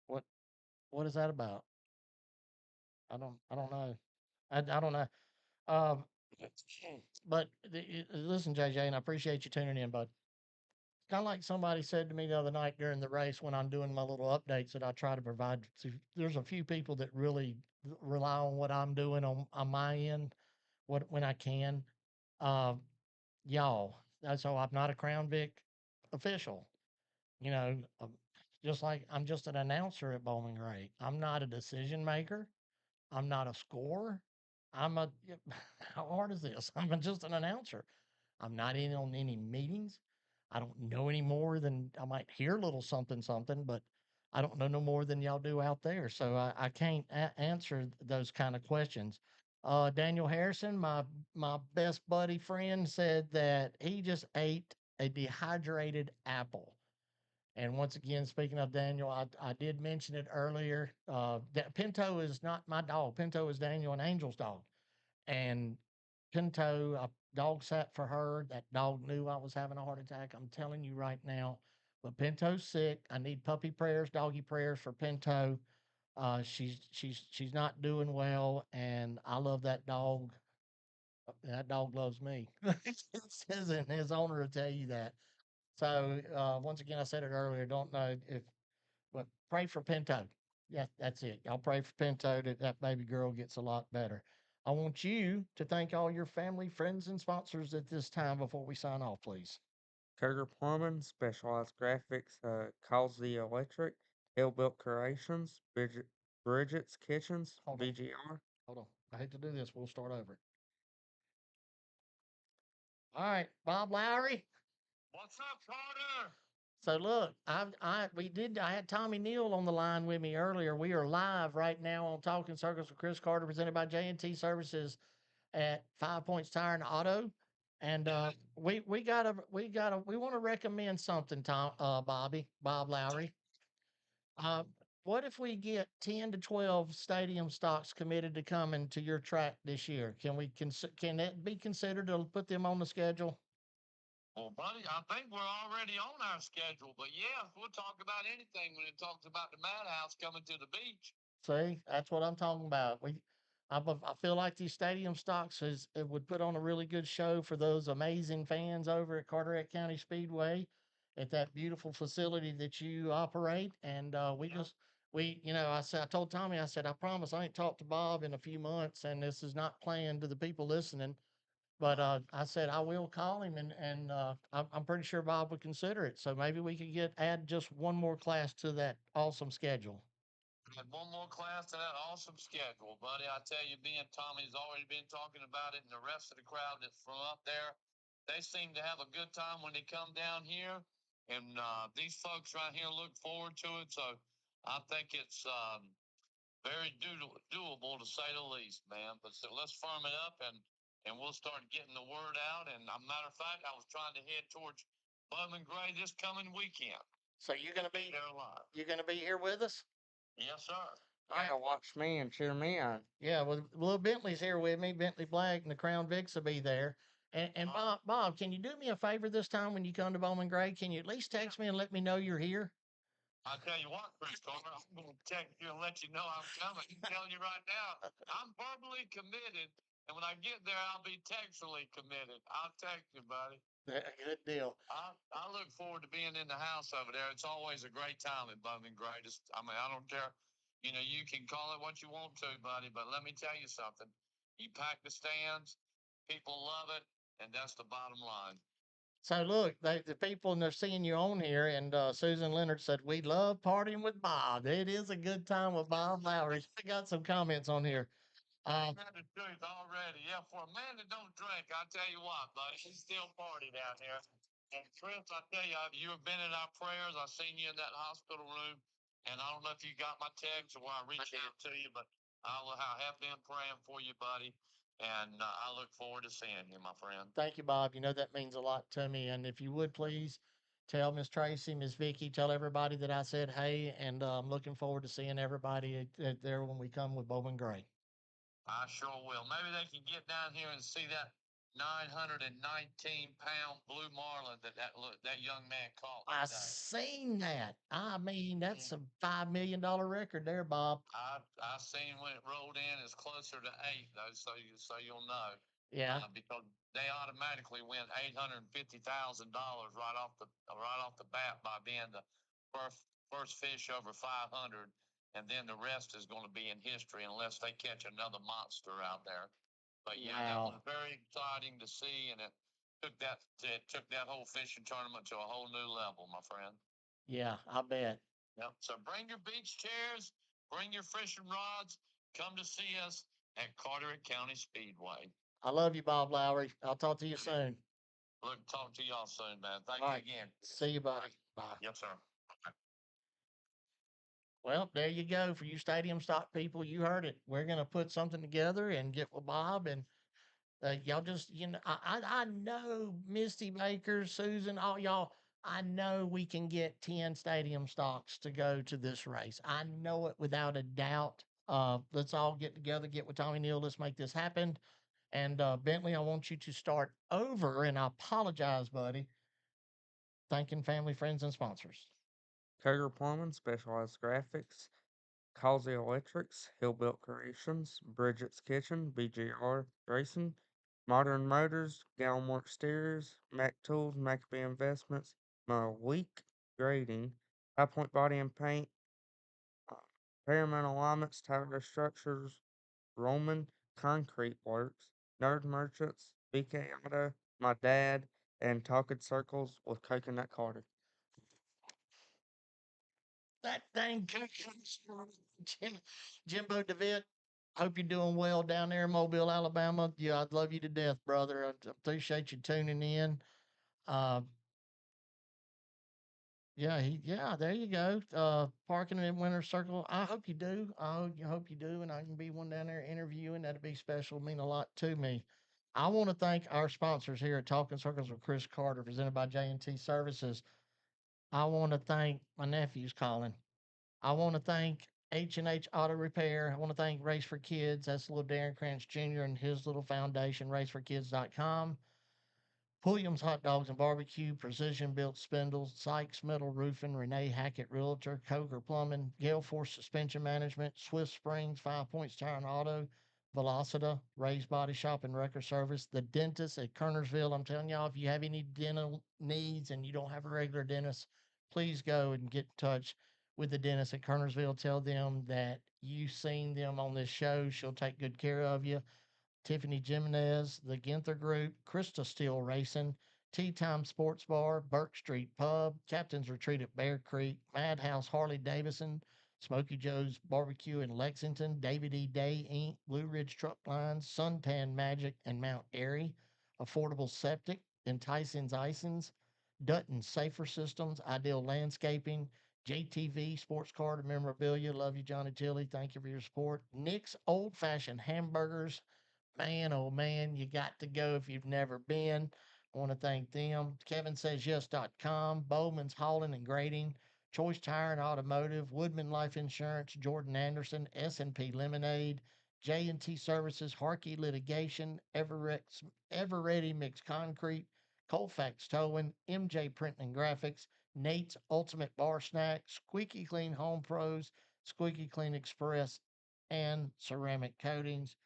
Speaker 1: what what is that about? I don't know. I don't know. Um, but listen, JJ, and I appreciate you tuning in, bud. Kind of like somebody said to me the other night during the race when I'm doing my little updates that I try to provide. There's a few people that really rely on what I'm doing on my end, when I can. Uh, y'all, so I'm not a Crown Vic official. You know, just like I'm just an announcer at Bowling Green. I'm not a decision maker. I'm not a scorer. I'm a how hard is this? I'm just an announcer. I'm not in on any meetings. I don't know any more than I might hear a little something something, but I don't know no more than y'all do out there. So I can't answer those kind of questions. Daniel Harrison, my best buddy friend, said that he just ate a dehydrated apple. And once again, speaking of Daniel, I did mention it earlier. That Pinto is not my dog. Pinto is Daniel and Angel's dog. And Pinto, a dog sat for her. That dog knew I was having a heart attack. I'm telling you right now. But Pinto's sick. I need puppy prayers, doggy prayers for Pinto. She's not doing well, and I love that dog. That dog loves me. It says it, and his owner will tell you that. So once again, I said it earlier. Don't know if, but pray for Pinto. Yeah, that's it. Y'all pray for Pinto that that baby girl gets a lot better. I want you to thank all your family, friends, and sponsors at this time before we sign off, please.
Speaker 2: Cougar Plumbing, Specialized Graphics, Causey Electric, Hillbuilt Creations, Bridget's Kitchens,
Speaker 1: Hold on.
Speaker 2: VGR.
Speaker 1: Hold on. I hate to do this. We'll start over. All right, Bob Lowry.
Speaker 3: What's up, Carter?
Speaker 1: So look, I had Tommy Neal on the line with me earlier. We are live right now on Talking Circles with Chris Carter, presented by J&T Services at 5 Points Tire and Auto. And we want to recommend something, Bob Lowry. What if we get 10 to 12 stadium stocks committed to coming to your track this year? Can that be considered to put them on the schedule?
Speaker 3: Well, buddy, I think we're already on our schedule, but yeah, we'll talk about anything when it talks about the madhouse coming to the beach.
Speaker 1: See, that's what I'm talking about. I feel like these stadium stocks it would put on a really good show for those amazing fans over at Carteret County Speedway, at that beautiful facility that you operate. And I told Tommy, I said, I promise I ain't talked to Bob in a few months, and this is not playing to the people listening. But I said I will call him, and I'm pretty sure Bob would consider it. So maybe we could add just one more class to that awesome schedule.
Speaker 3: Add one more class to that awesome schedule, buddy. I tell you, me and Tommy's already been talking about it, and the rest of the crowd that's from up there, they seem to have a good time when they come down here. And these folks right here look forward to it. So I think it's very doable to say the least, man. But so let's firm it up and we'll start getting the word out. And a matter of fact, I was trying to head towards Bowman Gray this coming weekend.
Speaker 1: So you're gonna be
Speaker 3: There live.
Speaker 1: you're gonna be here with us?
Speaker 3: Yes, sir.
Speaker 2: Yeah, watch me and cheer me on.
Speaker 1: Yeah, well, Will Bentley's here with me. Bentley Black and the Crown Vics will be there. And Bob, can you do me a favor this time when you come to Bowman Gray? Can you at least text me and let me know you're here?
Speaker 3: I'll tell you what, Chris Carter, I'm going to text you and let you know I'm coming. I'm telling you right now, I'm verbally committed. And when I get there, I'll be textually committed. I'll text you, buddy.
Speaker 1: Good deal.
Speaker 3: I look forward to being in the house over there. It's always a great time at Bowman Gray. I don't care. You know, you can call it what you want to, buddy, but let me tell you something. You pack the stands, people love it, and that's the bottom line.
Speaker 1: So look, the people and they're seeing you on here, and Susan Leonard said we love partying with Bob. It is a good time with Bob Lowry. I got some comments on here.
Speaker 3: That's the truth already. Yeah, for a man that don't drink, I tell you what, buddy, he still party down here. And Chris, I tell you, you have been in our prayers. I seen you in that hospital room, and I don't know if you got my text or where I reached out to you, but I have been praying for you, buddy. And I look forward to seeing you, my friend.
Speaker 1: Thank you, Bob. You know that means a lot to me. And if you would please tell Miss Tracy, Miss Vicky, tell everybody that I said hey, and I'm looking forward to seeing everybody there when we come with Bowman Gray.
Speaker 3: I sure will. Maybe they can get down here and see that 919-pound blue marlin that young man caught.
Speaker 1: I seen that. I mean, that's a $5 million record there, Bob.
Speaker 3: I seen when it rolled in. It's closer to 8 though, so you'll know.
Speaker 1: Yeah.
Speaker 3: Because they automatically win $850,000 right off the bat by being the first fish over 500, and then the rest is going to be in history unless they catch another monster out there. But yeah, that was very exciting to see, and it took that whole fishing tournament to a whole new level, my friend.
Speaker 1: Yeah, I bet.
Speaker 3: Yep. So bring your beach chairs, bring your fishing rods, come to see us at Carteret County Speedway.
Speaker 1: I love you, Bob Lowry. I'll talk to you soon.
Speaker 3: Look, talk to y'all soon, man. Thank
Speaker 1: All
Speaker 3: you
Speaker 1: right.
Speaker 3: again.
Speaker 1: See you, buddy. Bye.
Speaker 3: Yes, sir.
Speaker 1: Well, there you go. For you stadium stock people, you heard it. We're going to put something together and get with Bob, and y'all just, I know Misty Baker, Susan, all y'all, I know we can get 10 stadium stocks to go to this race. I know it without a doubt. Let's all get together, get with Tommy Neal. Let's make this happen. And Bentley, I want you to start over, and I apologize, buddy. Thanking family, friends, and sponsors.
Speaker 2: Cougar Plumbing, Specialized Graphics, Causey Electrics, Hillbuilt Creations, Bridget's Kitchen, BGR Racing, Modern Motors, Gallimore Exteriors, Mac Tools, Maccabee Investments, weak grading, High Point Body and Paint, uh, Perryman Alignments, Tower Structures, Roman Concrete Works, Nerd Merchants, BK Auto, my dad, and Talking Circles with Coconut Carter.
Speaker 1: That dang Jim, Jimbo DeVitt. Hope you're doing well down there in Mobile, Alabama. Yeah, I'd love you to death, brother. I appreciate you tuning in. Uh, yeah, there you go. Parking in Winter Circle. I hope you do. I hope you do, and I can be one down there interviewing. That'd be special. Mean a lot to me. I want to thank our sponsors here at Talking Circles with Chris Carter, presented by J&T Services. I want to thank my nephews calling. I want to thank H&H Auto Repair. I want to thank Race for Kids. That's little Darren Crantz Jr. and his little foundation, raceforkids.com. Williams Hot Dogs and Barbecue, Precision Built Spindles, Sykes Metal Roofing, Renee Hackett Realtor, Coker Plumbing, Gale Force Suspension Management, Swift Springs, 5 Points Tire and Auto, Velocita, Ray's Body Shop and Record Service, the dentist at Kernersville. I'm telling y'all, if you have any dental needs and you don't have a regular dentist, please go and get in touch with the dentist at Kernersville. Tell them that you've seen them on this show. She'll take good care of you. Tiffany Jimenez, the Ginther Group, Krista Steel Racing, Tea Time Sports Bar, Burke Street Pub, Captain's Retreat at Bear Creek, Madhouse Harley Davidson, Smoky Joe's Barbecue in Lexington, David E. Day Inc., Blue Ridge Truck Lines, Suntan Magic, and Mount Airy, Affordable Septic, Enticing's Icings, Dutton Safer Systems, Ideal Landscaping, JTV Sports Card and Memorabilia. Love you, Johnny Tilley. Thank you for your support. Nick's Old Fashioned Hamburgers. Man, oh man, you got to go if you've never been. I want to thank them. KevinSaysYes.com, Bowman's Hauling and Grading, Choice Tire and Automotive, Woodman Life Insurance, Jordan Anderson, S&P Lemonade, J&T Services, Harkey Litigation, Everready Mixed Concrete, Colfax Towing, MJ Printing and Graphics, Nate's Ultimate Bar Snack, Squeaky Clean Home Pros, Squeaky Clean Express, and Ceramic Coatings.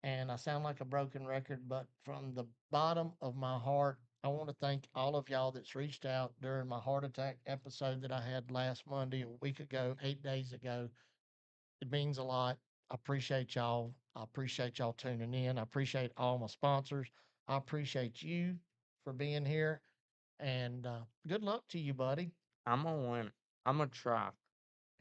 Speaker 1: And I sound like a broken record, but from the bottom of my heart, I want to thank all of y'all that's reached out during my heart attack episode that I had last Monday, a week ago, 8 days ago. It means a lot. I appreciate y'all. I appreciate y'all tuning in. I appreciate all my sponsors. I appreciate you for being here. And good luck to you, buddy.
Speaker 2: I'm gonna win. I'm gonna try.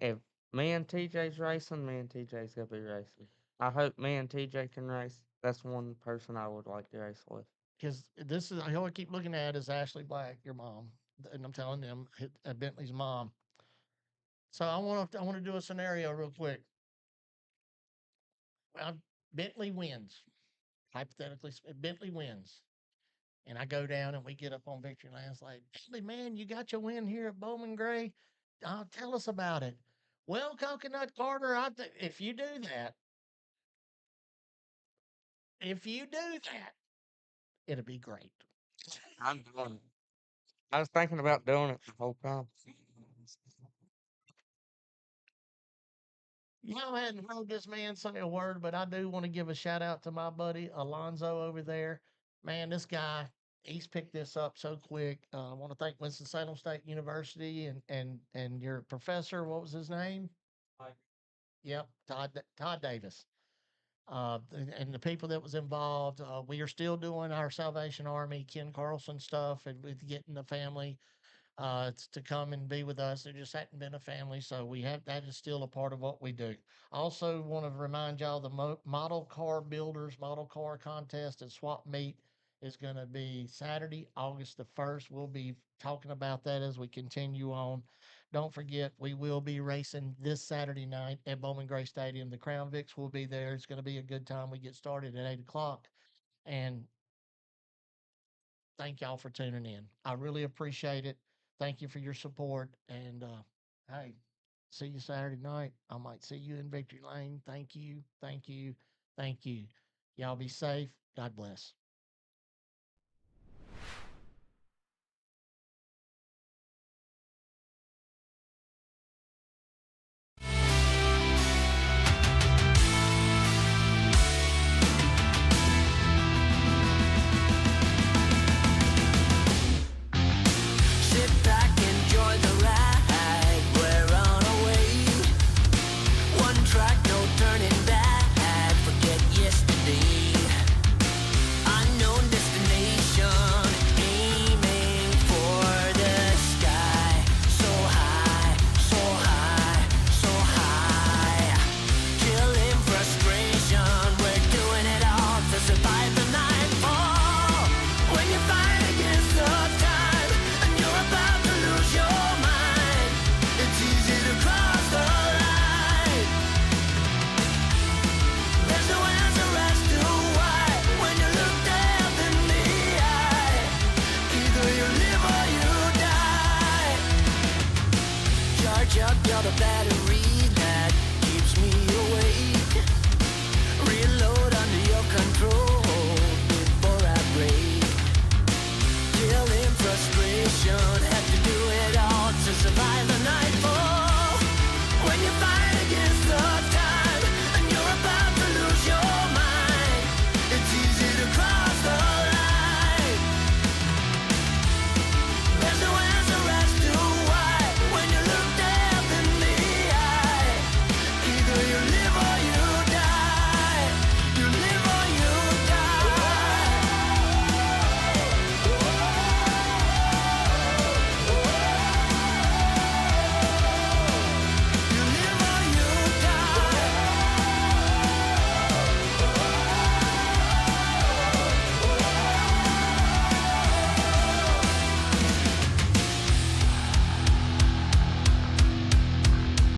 Speaker 2: If me and TJ's racing, me and TJ's gonna be racing. I hope me and TJ can race. That's one person I would like to race with.
Speaker 1: Because this is, I keep looking at is Ashley Black, your mom. And I'm telling them, Bentley's mom. So I want to do a scenario real quick. Well, Bentley wins. Hypothetically, Bentley wins. And I go down and we get up on victory lane. It's like, Bentley, man, you got your win here at Bowman Gray. Tell us about it. Well, Coconut Carter, if you do that, it'll be great.
Speaker 2: I'm doing it. I was thinking about doing it the whole time.
Speaker 1: Y'all hadn't heard this man say a word, but I do want to give a shout out to my buddy Alonzo over there. Man, this guy, he's picked this up so quick. I want to thank Winston-Salem State University and your professor. What was his name? Yep, Todd Davis. And the people that was involved. We are still doing our Salvation Army, Ken Carlson stuff, and with getting the family to come and be with us. There just hadn't been a family, so we have that is still a part of what we do. Also, want to remind y'all the model car builders model car contest and swap meet is going to be Saturday, August the 1st. We'll be talking about that as we continue on. Don't forget, we will be racing this Saturday night at Bowman Gray Stadium. The Crown Vics will be there. It's going to be a good time. We get started at 8 o'clock. And thank y'all for tuning in. I really appreciate it. Thank you for your support. And hey, see you Saturday night. I might see you in Victory Lane. Thank you. Thank you. Thank you. Y'all be safe. God bless.